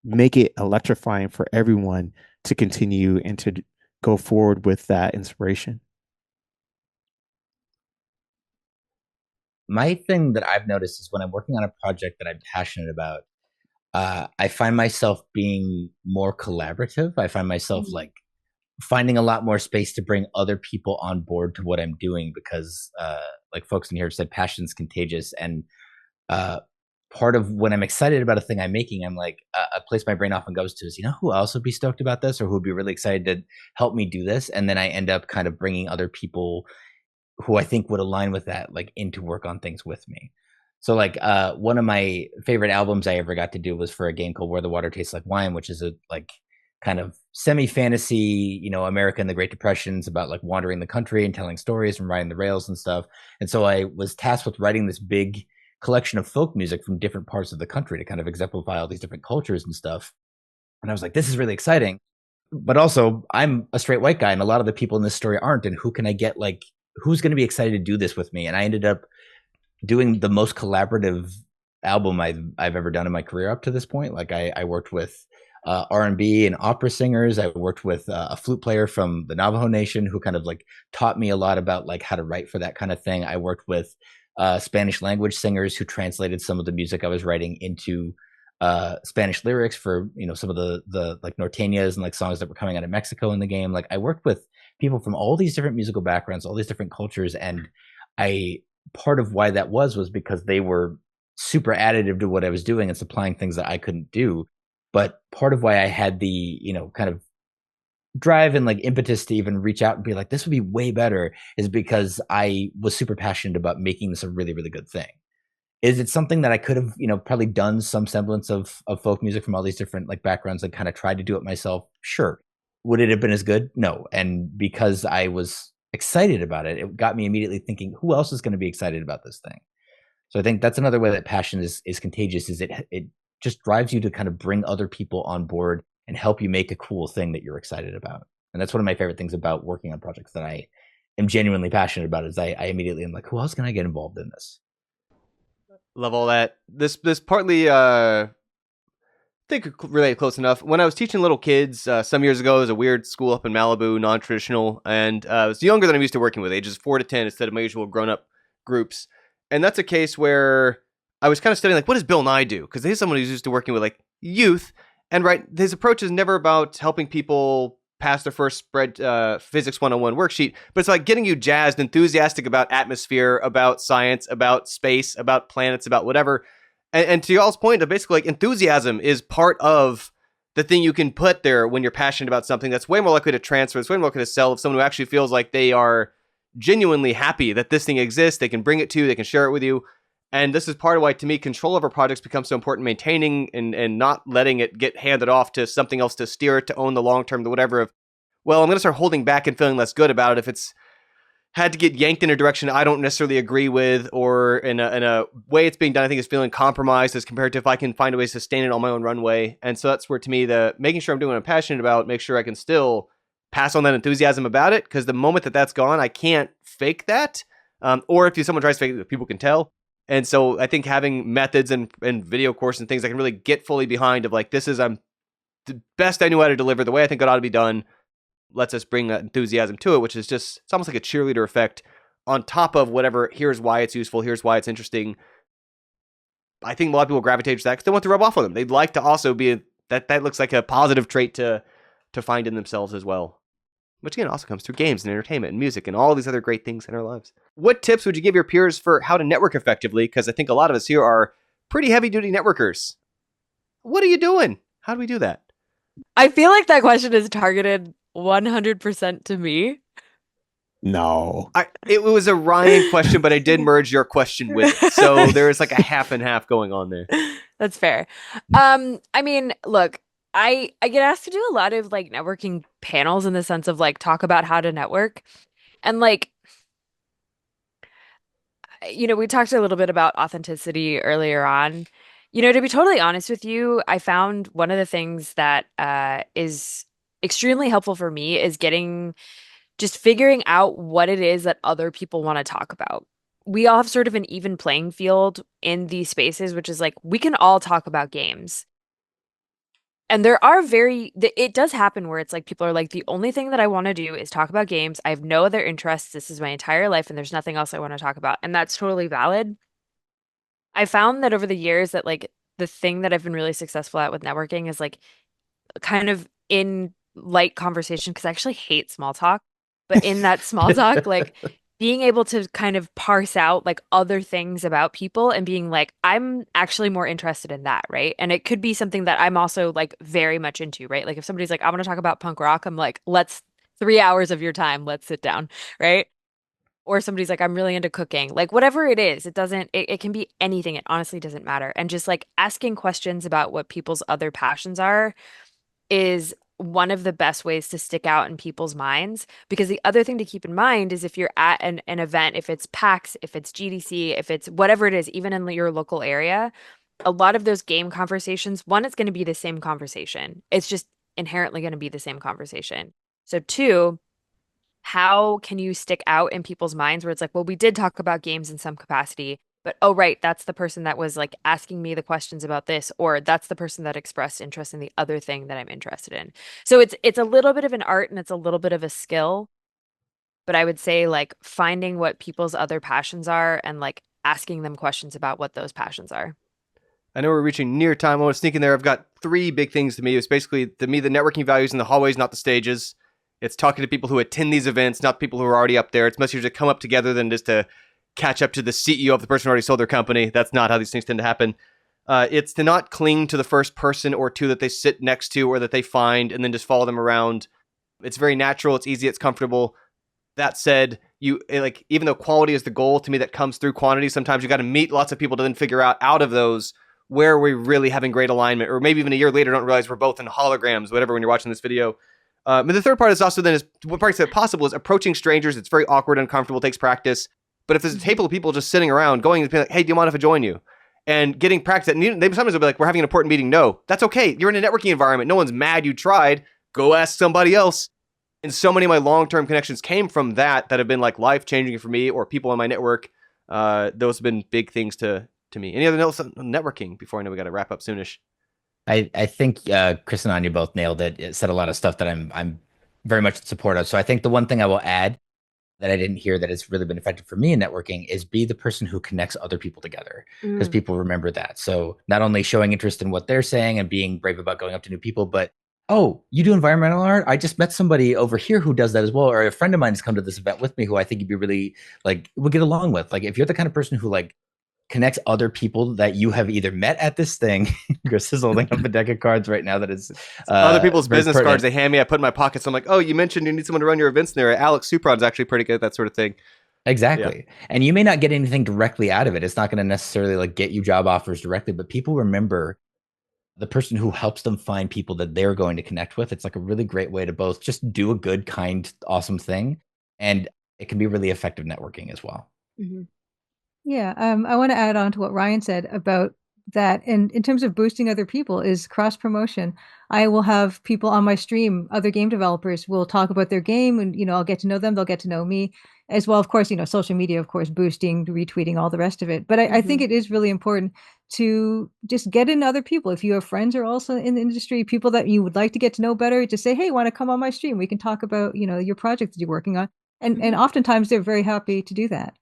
make it electrifying for everyone to continue and to go forward with that inspiration. My thing that I've noticed is when I'm working on a project that I'm passionate about, I find myself being more collaborative. I find myself like finding a lot more space to bring other people on board to what I'm doing because, like folks in here said, passion's contagious. And uh, part of when I'm excited about a thing I'm making, I'm like, a place my brain often goes to is, who else would be stoked about this or who would be really excited to help me do this? And then I end up kind of bringing other people who I think would align with that, like into work on things with me. So like one of my favorite albums I ever got to do was for a game called Where the Water Tastes Like Wine, which is a like kind of semi-fantasy, America in the Great Depressions about like wandering the country and telling stories and riding the rails and stuff. And so I was tasked with writing this big collection of folk music from different parts of the country to kind of exemplify all these different cultures and stuff. And I was like, this is really exciting. But also, I'm a straight white guy, and a lot of the people in this story aren't. And who can I get, like, who's going to be excited to do this with me? And I ended up doing the most collaborative album I've ever done in my career up to this point. Like, I worked with R&B and opera singers. I worked with a flute player from the Navajo Nation who kind of like taught me a lot about like how to write for that kind of thing. I worked with Spanish language singers who translated some of the music I was writing into Spanish lyrics for some of the like norteñas and like songs that were coming out of Mexico in the game. Like I worked with people from all these different musical backgrounds, all these different cultures, and part of why that was because they were super additive to what I was doing and supplying things that I couldn't do. But part of why I had the kind of drive and like impetus to even reach out and be like, this would be way better, is because I was super passionate about making this a really, really good thing. Is it something that I could have, probably done some semblance of folk music from all these different like backgrounds and kind of tried to do it myself? Sure. Would it have been as good? No. And because I was excited about it, it got me immediately thinking, who else is going to be excited about this thing? So I think that's another way that passion is contagious, is it just drives you to kind of bring other people on board and help you make a cool thing that you're excited about. And that's one of my favorite things about working on projects that I am genuinely passionate about, is I immediately am like, who else can I get involved in this? Love all that. This partly, I think relate close enough. When I was teaching little kids some years ago, it was a weird school up in Malibu, non-traditional, and I was younger than I'm used to working with, ages 4 to 10 instead of my usual grown-up groups. And that's a case where I was kind of studying, like, what does Bill Nye do? Because he's someone who's used to working with like youth, and right, his approach is never about helping people pass their first spread physics 101 worksheet, but it's like getting you jazzed, enthusiastic about atmosphere, about science, about space, about planets, about whatever. And to y'all's point, basically like enthusiasm is part of the thing you can put there when you're passionate about something. That's way more likely to transfer. It's way more likely to sell if someone who actually feels like they are genuinely happy that this thing exists. They can bring it to you. They can share it with you. And this is part of why, to me, control over projects becomes so important, maintaining and not letting it get handed off to something else to steer it, to own the long term, the whatever of, well, I'm going to start holding back and feeling less good about it if it's had to get yanked in a direction I don't necessarily agree with, or in a way it's being done, I think is feeling compromised as compared to if I can find a way to sustain it on my own runway. And so that's where, to me, the making sure I'm doing what I'm passionate about, make sure I can still pass on that enthusiasm about it, because the moment that that's gone, I can't fake that. Or if someone tries to fake it, people can tell. And so I think having methods and video courses and things I can really get fully behind, of like, this is the best I knew how to deliver, the way I think it ought to be done, lets us bring that enthusiasm to it, which is just, it's almost like a cheerleader effect on top of whatever, here's why it's useful, here's why it's interesting. I think a lot of people gravitate to that because they want to rub off on them. They'd like to also be, that looks like a positive trait to find in themselves as well. Which again also comes through games and entertainment and music and all these other great things in our lives. What tips would you give your peers for how to network effectively? Because I think a lot of us here are pretty heavy-duty networkers. What are you doing? How do we do that? I feel like that question is targeted 100% to me. No. It was a Ryan question, but I did merge your question with it. So there is like a half and half going on there. That's fair. I mean, look, I get asked to do a lot of like networking panels in the sense of like talk about how to network. And like We talked a little bit about authenticity earlier on. To be totally honest with you, I found one of the things that is extremely helpful for me is just figuring out what it is that other people want to talk about. We all have sort of an even playing field in these spaces, which is like we can all talk about games. And it does happen where it's like people are like, the only thing that I want to do is talk about games. I have no other interests. This is my entire life, and there's nothing else I want to talk about. And that's totally valid. I found that over the years that like the thing that I've been really successful at with networking is like kind of in light conversation, because I actually hate small talk, but in that small talk, like being able to kind of parse out like other things about people and being like, I'm actually more interested in that, right? And it could be something that I'm also like very much into, right? Like if somebody's like, I want to talk about punk rock, I'm like, let's 3 hours of your time, let's sit down, right? Or somebody's like, I'm really into cooking, like whatever it is, it can be anything. It honestly doesn't matter. And just like asking questions about what people's other passions are is one of the best ways to stick out in people's minds. Because the other thing to keep in mind is if you're at an event, if it's PAX, if it's GDC, if it's whatever it is, even in your local area, a lot of those game conversations, one, it's going to be the same conversation. It's just inherently going to be the same conversation. So two, how can you stick out in people's minds where it's like, well, we did talk about games in some capacity, but oh, right, that's the person that was like asking me the questions about this, or that's the person that expressed interest in the other thing that I'm interested in. So it's a little bit of an art and it's a little bit of a skill, but I would say like finding what people's other passions are and like asking them questions about what those passions are. I know we're reaching near time. I want to sneak in there. I've got three big things to me. It's basically, to me, the networking values in the hallways, not the stages. It's talking to people who attend these events, not people who are already up there. It's much easier to come up together than just to catch up to the CEO of the person who already sold their company. That's not how these things tend to happen. It's to not cling to the first person or two that they sit next to or that they find and then just follow them around. It's very natural. It's easy. It's comfortable. That said, even though quality is the goal, to me, that comes through quantity. Sometimes you got to meet lots of people to then figure out of those where we're really having great alignment, or maybe even a year later don't realize we're both in holograms, whatever, when you're watching this video. But the third part is also then is what part is possible is approaching strangers. It's very awkward, uncomfortable, takes practice. But if there's a table of people just sitting around, going and being like, hey, do you mind if I join you? And getting practice. And they sometimes will be like, we're having an important meeting. No, that's okay. You're in a networking environment. No one's mad you tried. Go ask somebody else. And so many of my long-term connections came from that have been like life-changing for me or people in my network. Those have been big things to me. Any other notes on networking before I know we got to wrap up soonish? I think Chris and Anya both nailed it. It said a lot of stuff that I'm very much in support of. So I think the one thing I will add that I didn't hear that has really been effective for me in networking is be the person who connects other people together, because people remember that. So not only showing interest in what they're saying and being brave about going up to new people, but oh, you do environmental art? I just met somebody over here who does that as well. Or a friend of mine has come to this event with me who I think you'd be really would get along with. Like if you're the kind of person who connects other people that you have either met at this thing. Chris is holding up a deck of cards right now that is other people's business cards they hand me. I put in my pockets. I'm like, oh, you mentioned you need someone to run your events there. Alex Supron's actually pretty good at that sort of thing. Exactly. Yeah. And you may not get anything directly out of it. It's not going to necessarily get you job offers directly, but people remember the person who helps them find people that they're going to connect with. It's like a really great way to both just do a good, kind, awesome thing. And it can be really effective networking as well. Mm-hmm. Yeah, I want to add on to what Ryan said about that. And in terms of boosting other people is cross promotion. I will have people on my stream, other game developers will talk about their game and, I'll get to know them. They'll get to know me as well. Of course, social media, of course, boosting, retweeting, all the rest of it. But I think it is really important to just get in other people. If you have friends who are also in the industry, people that you would like to get to know better, just say, hey, want to come on my stream? We can talk about, your project that you're working on. And oftentimes they're very happy to do that.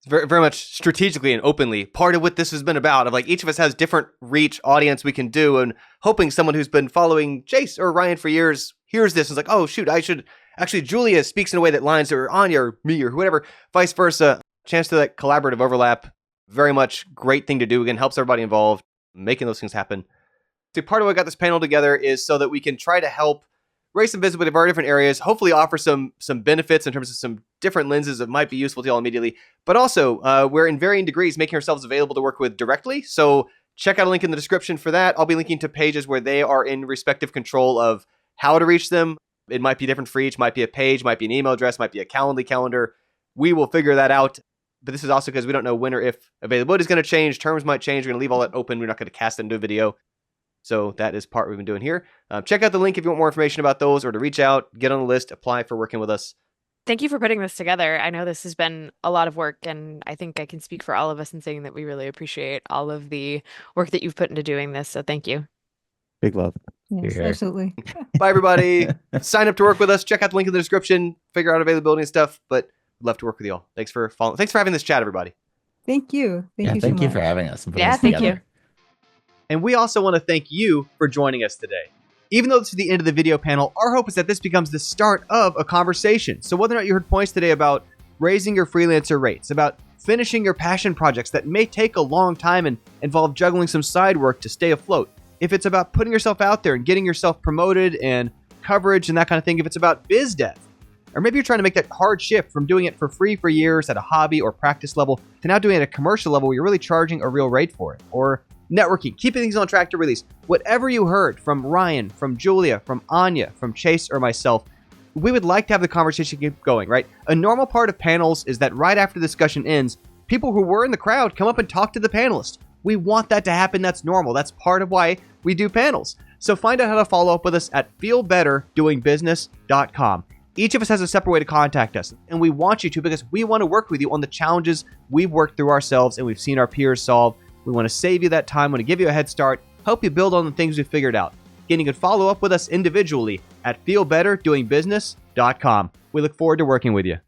Very, very much strategically and openly part of what this has been about, of each of us has different reach audience we can do, and hoping someone who's been following Chase or Ryan for years hears this and is like, oh shoot, I should actually, Julia speaks in a way that lines or Anya or me or whatever, vice versa. Chance to that collaborative overlap. Very much great thing to do. Again, helps everybody involved, making those things happen. So part of what got this panel together is so that we can try to help raise some visibility of our different areas, hopefully offer some benefits in terms of some different lenses that might be useful to y'all immediately. But also, we're in varying degrees making ourselves available to work with directly. So check out a link in the description for that. I'll be linking to pages where they are in respective control of how to reach them. It might be different for each, might be a page, might be an email address, might be a Calendly calendar. We will figure that out. but this is also because we don't know when or if availability is going to change. Terms might change. We're going to leave all that open. We're not going to cast it into a video. So that is part we've been doing here. Check out the link if you want more information about those or to reach out, get on the list, apply for working with us. Thank you for putting this together. I know this has been a lot of work, and I think I can speak for all of us in saying that we really appreciate all of the work that you've put into doing this. So thank you. Big love. Yes, Here. absolutely. Bye, everybody. Sign up to work with us. Check out the link in the description. Figure out availability and stuff. But we'd love to work with you all. Thanks for following. Thanks for having this chat, everybody. Thank you. Thank you so Thank you much. for having us and putting Yeah, this thank together. And we also want to thank you for joining us today. Even though this is the end of the video panel, our hope is that this becomes the start of a conversation. So whether or not you heard points today about raising your freelancer rates, about finishing your passion projects that may take a long time and involve juggling some side work to stay afloat, if it's about putting yourself out there and getting yourself promoted and coverage and that kind of thing, if it's about biz dev, or maybe you're trying to make that hard shift from doing it for free for years at a hobby or practice level to now doing it at a commercial level where you're really charging a real rate for it, or networking, keeping things on track to release. Whatever you heard from Ryan, from Julia, from Anya, from Chase, or myself, we would like to have the conversation keep going, right? A normal part of panels is that right after the discussion ends, people who were in the crowd come up and talk to the panelists. We want that to happen. That's normal. That's part of why we do panels. So find out how to follow up with us at feelbetterdoingbusiness.com. Each of us has a separate way to contact us, and we want you to because we want to work with you on the challenges we've worked through ourselves and we've seen our peers solve. We want to save you that time, want to give you a head start, help you build on the things we've figured out. Again, you can follow up with us individually at feelbetterdoingbusiness.com. We look forward to working with you.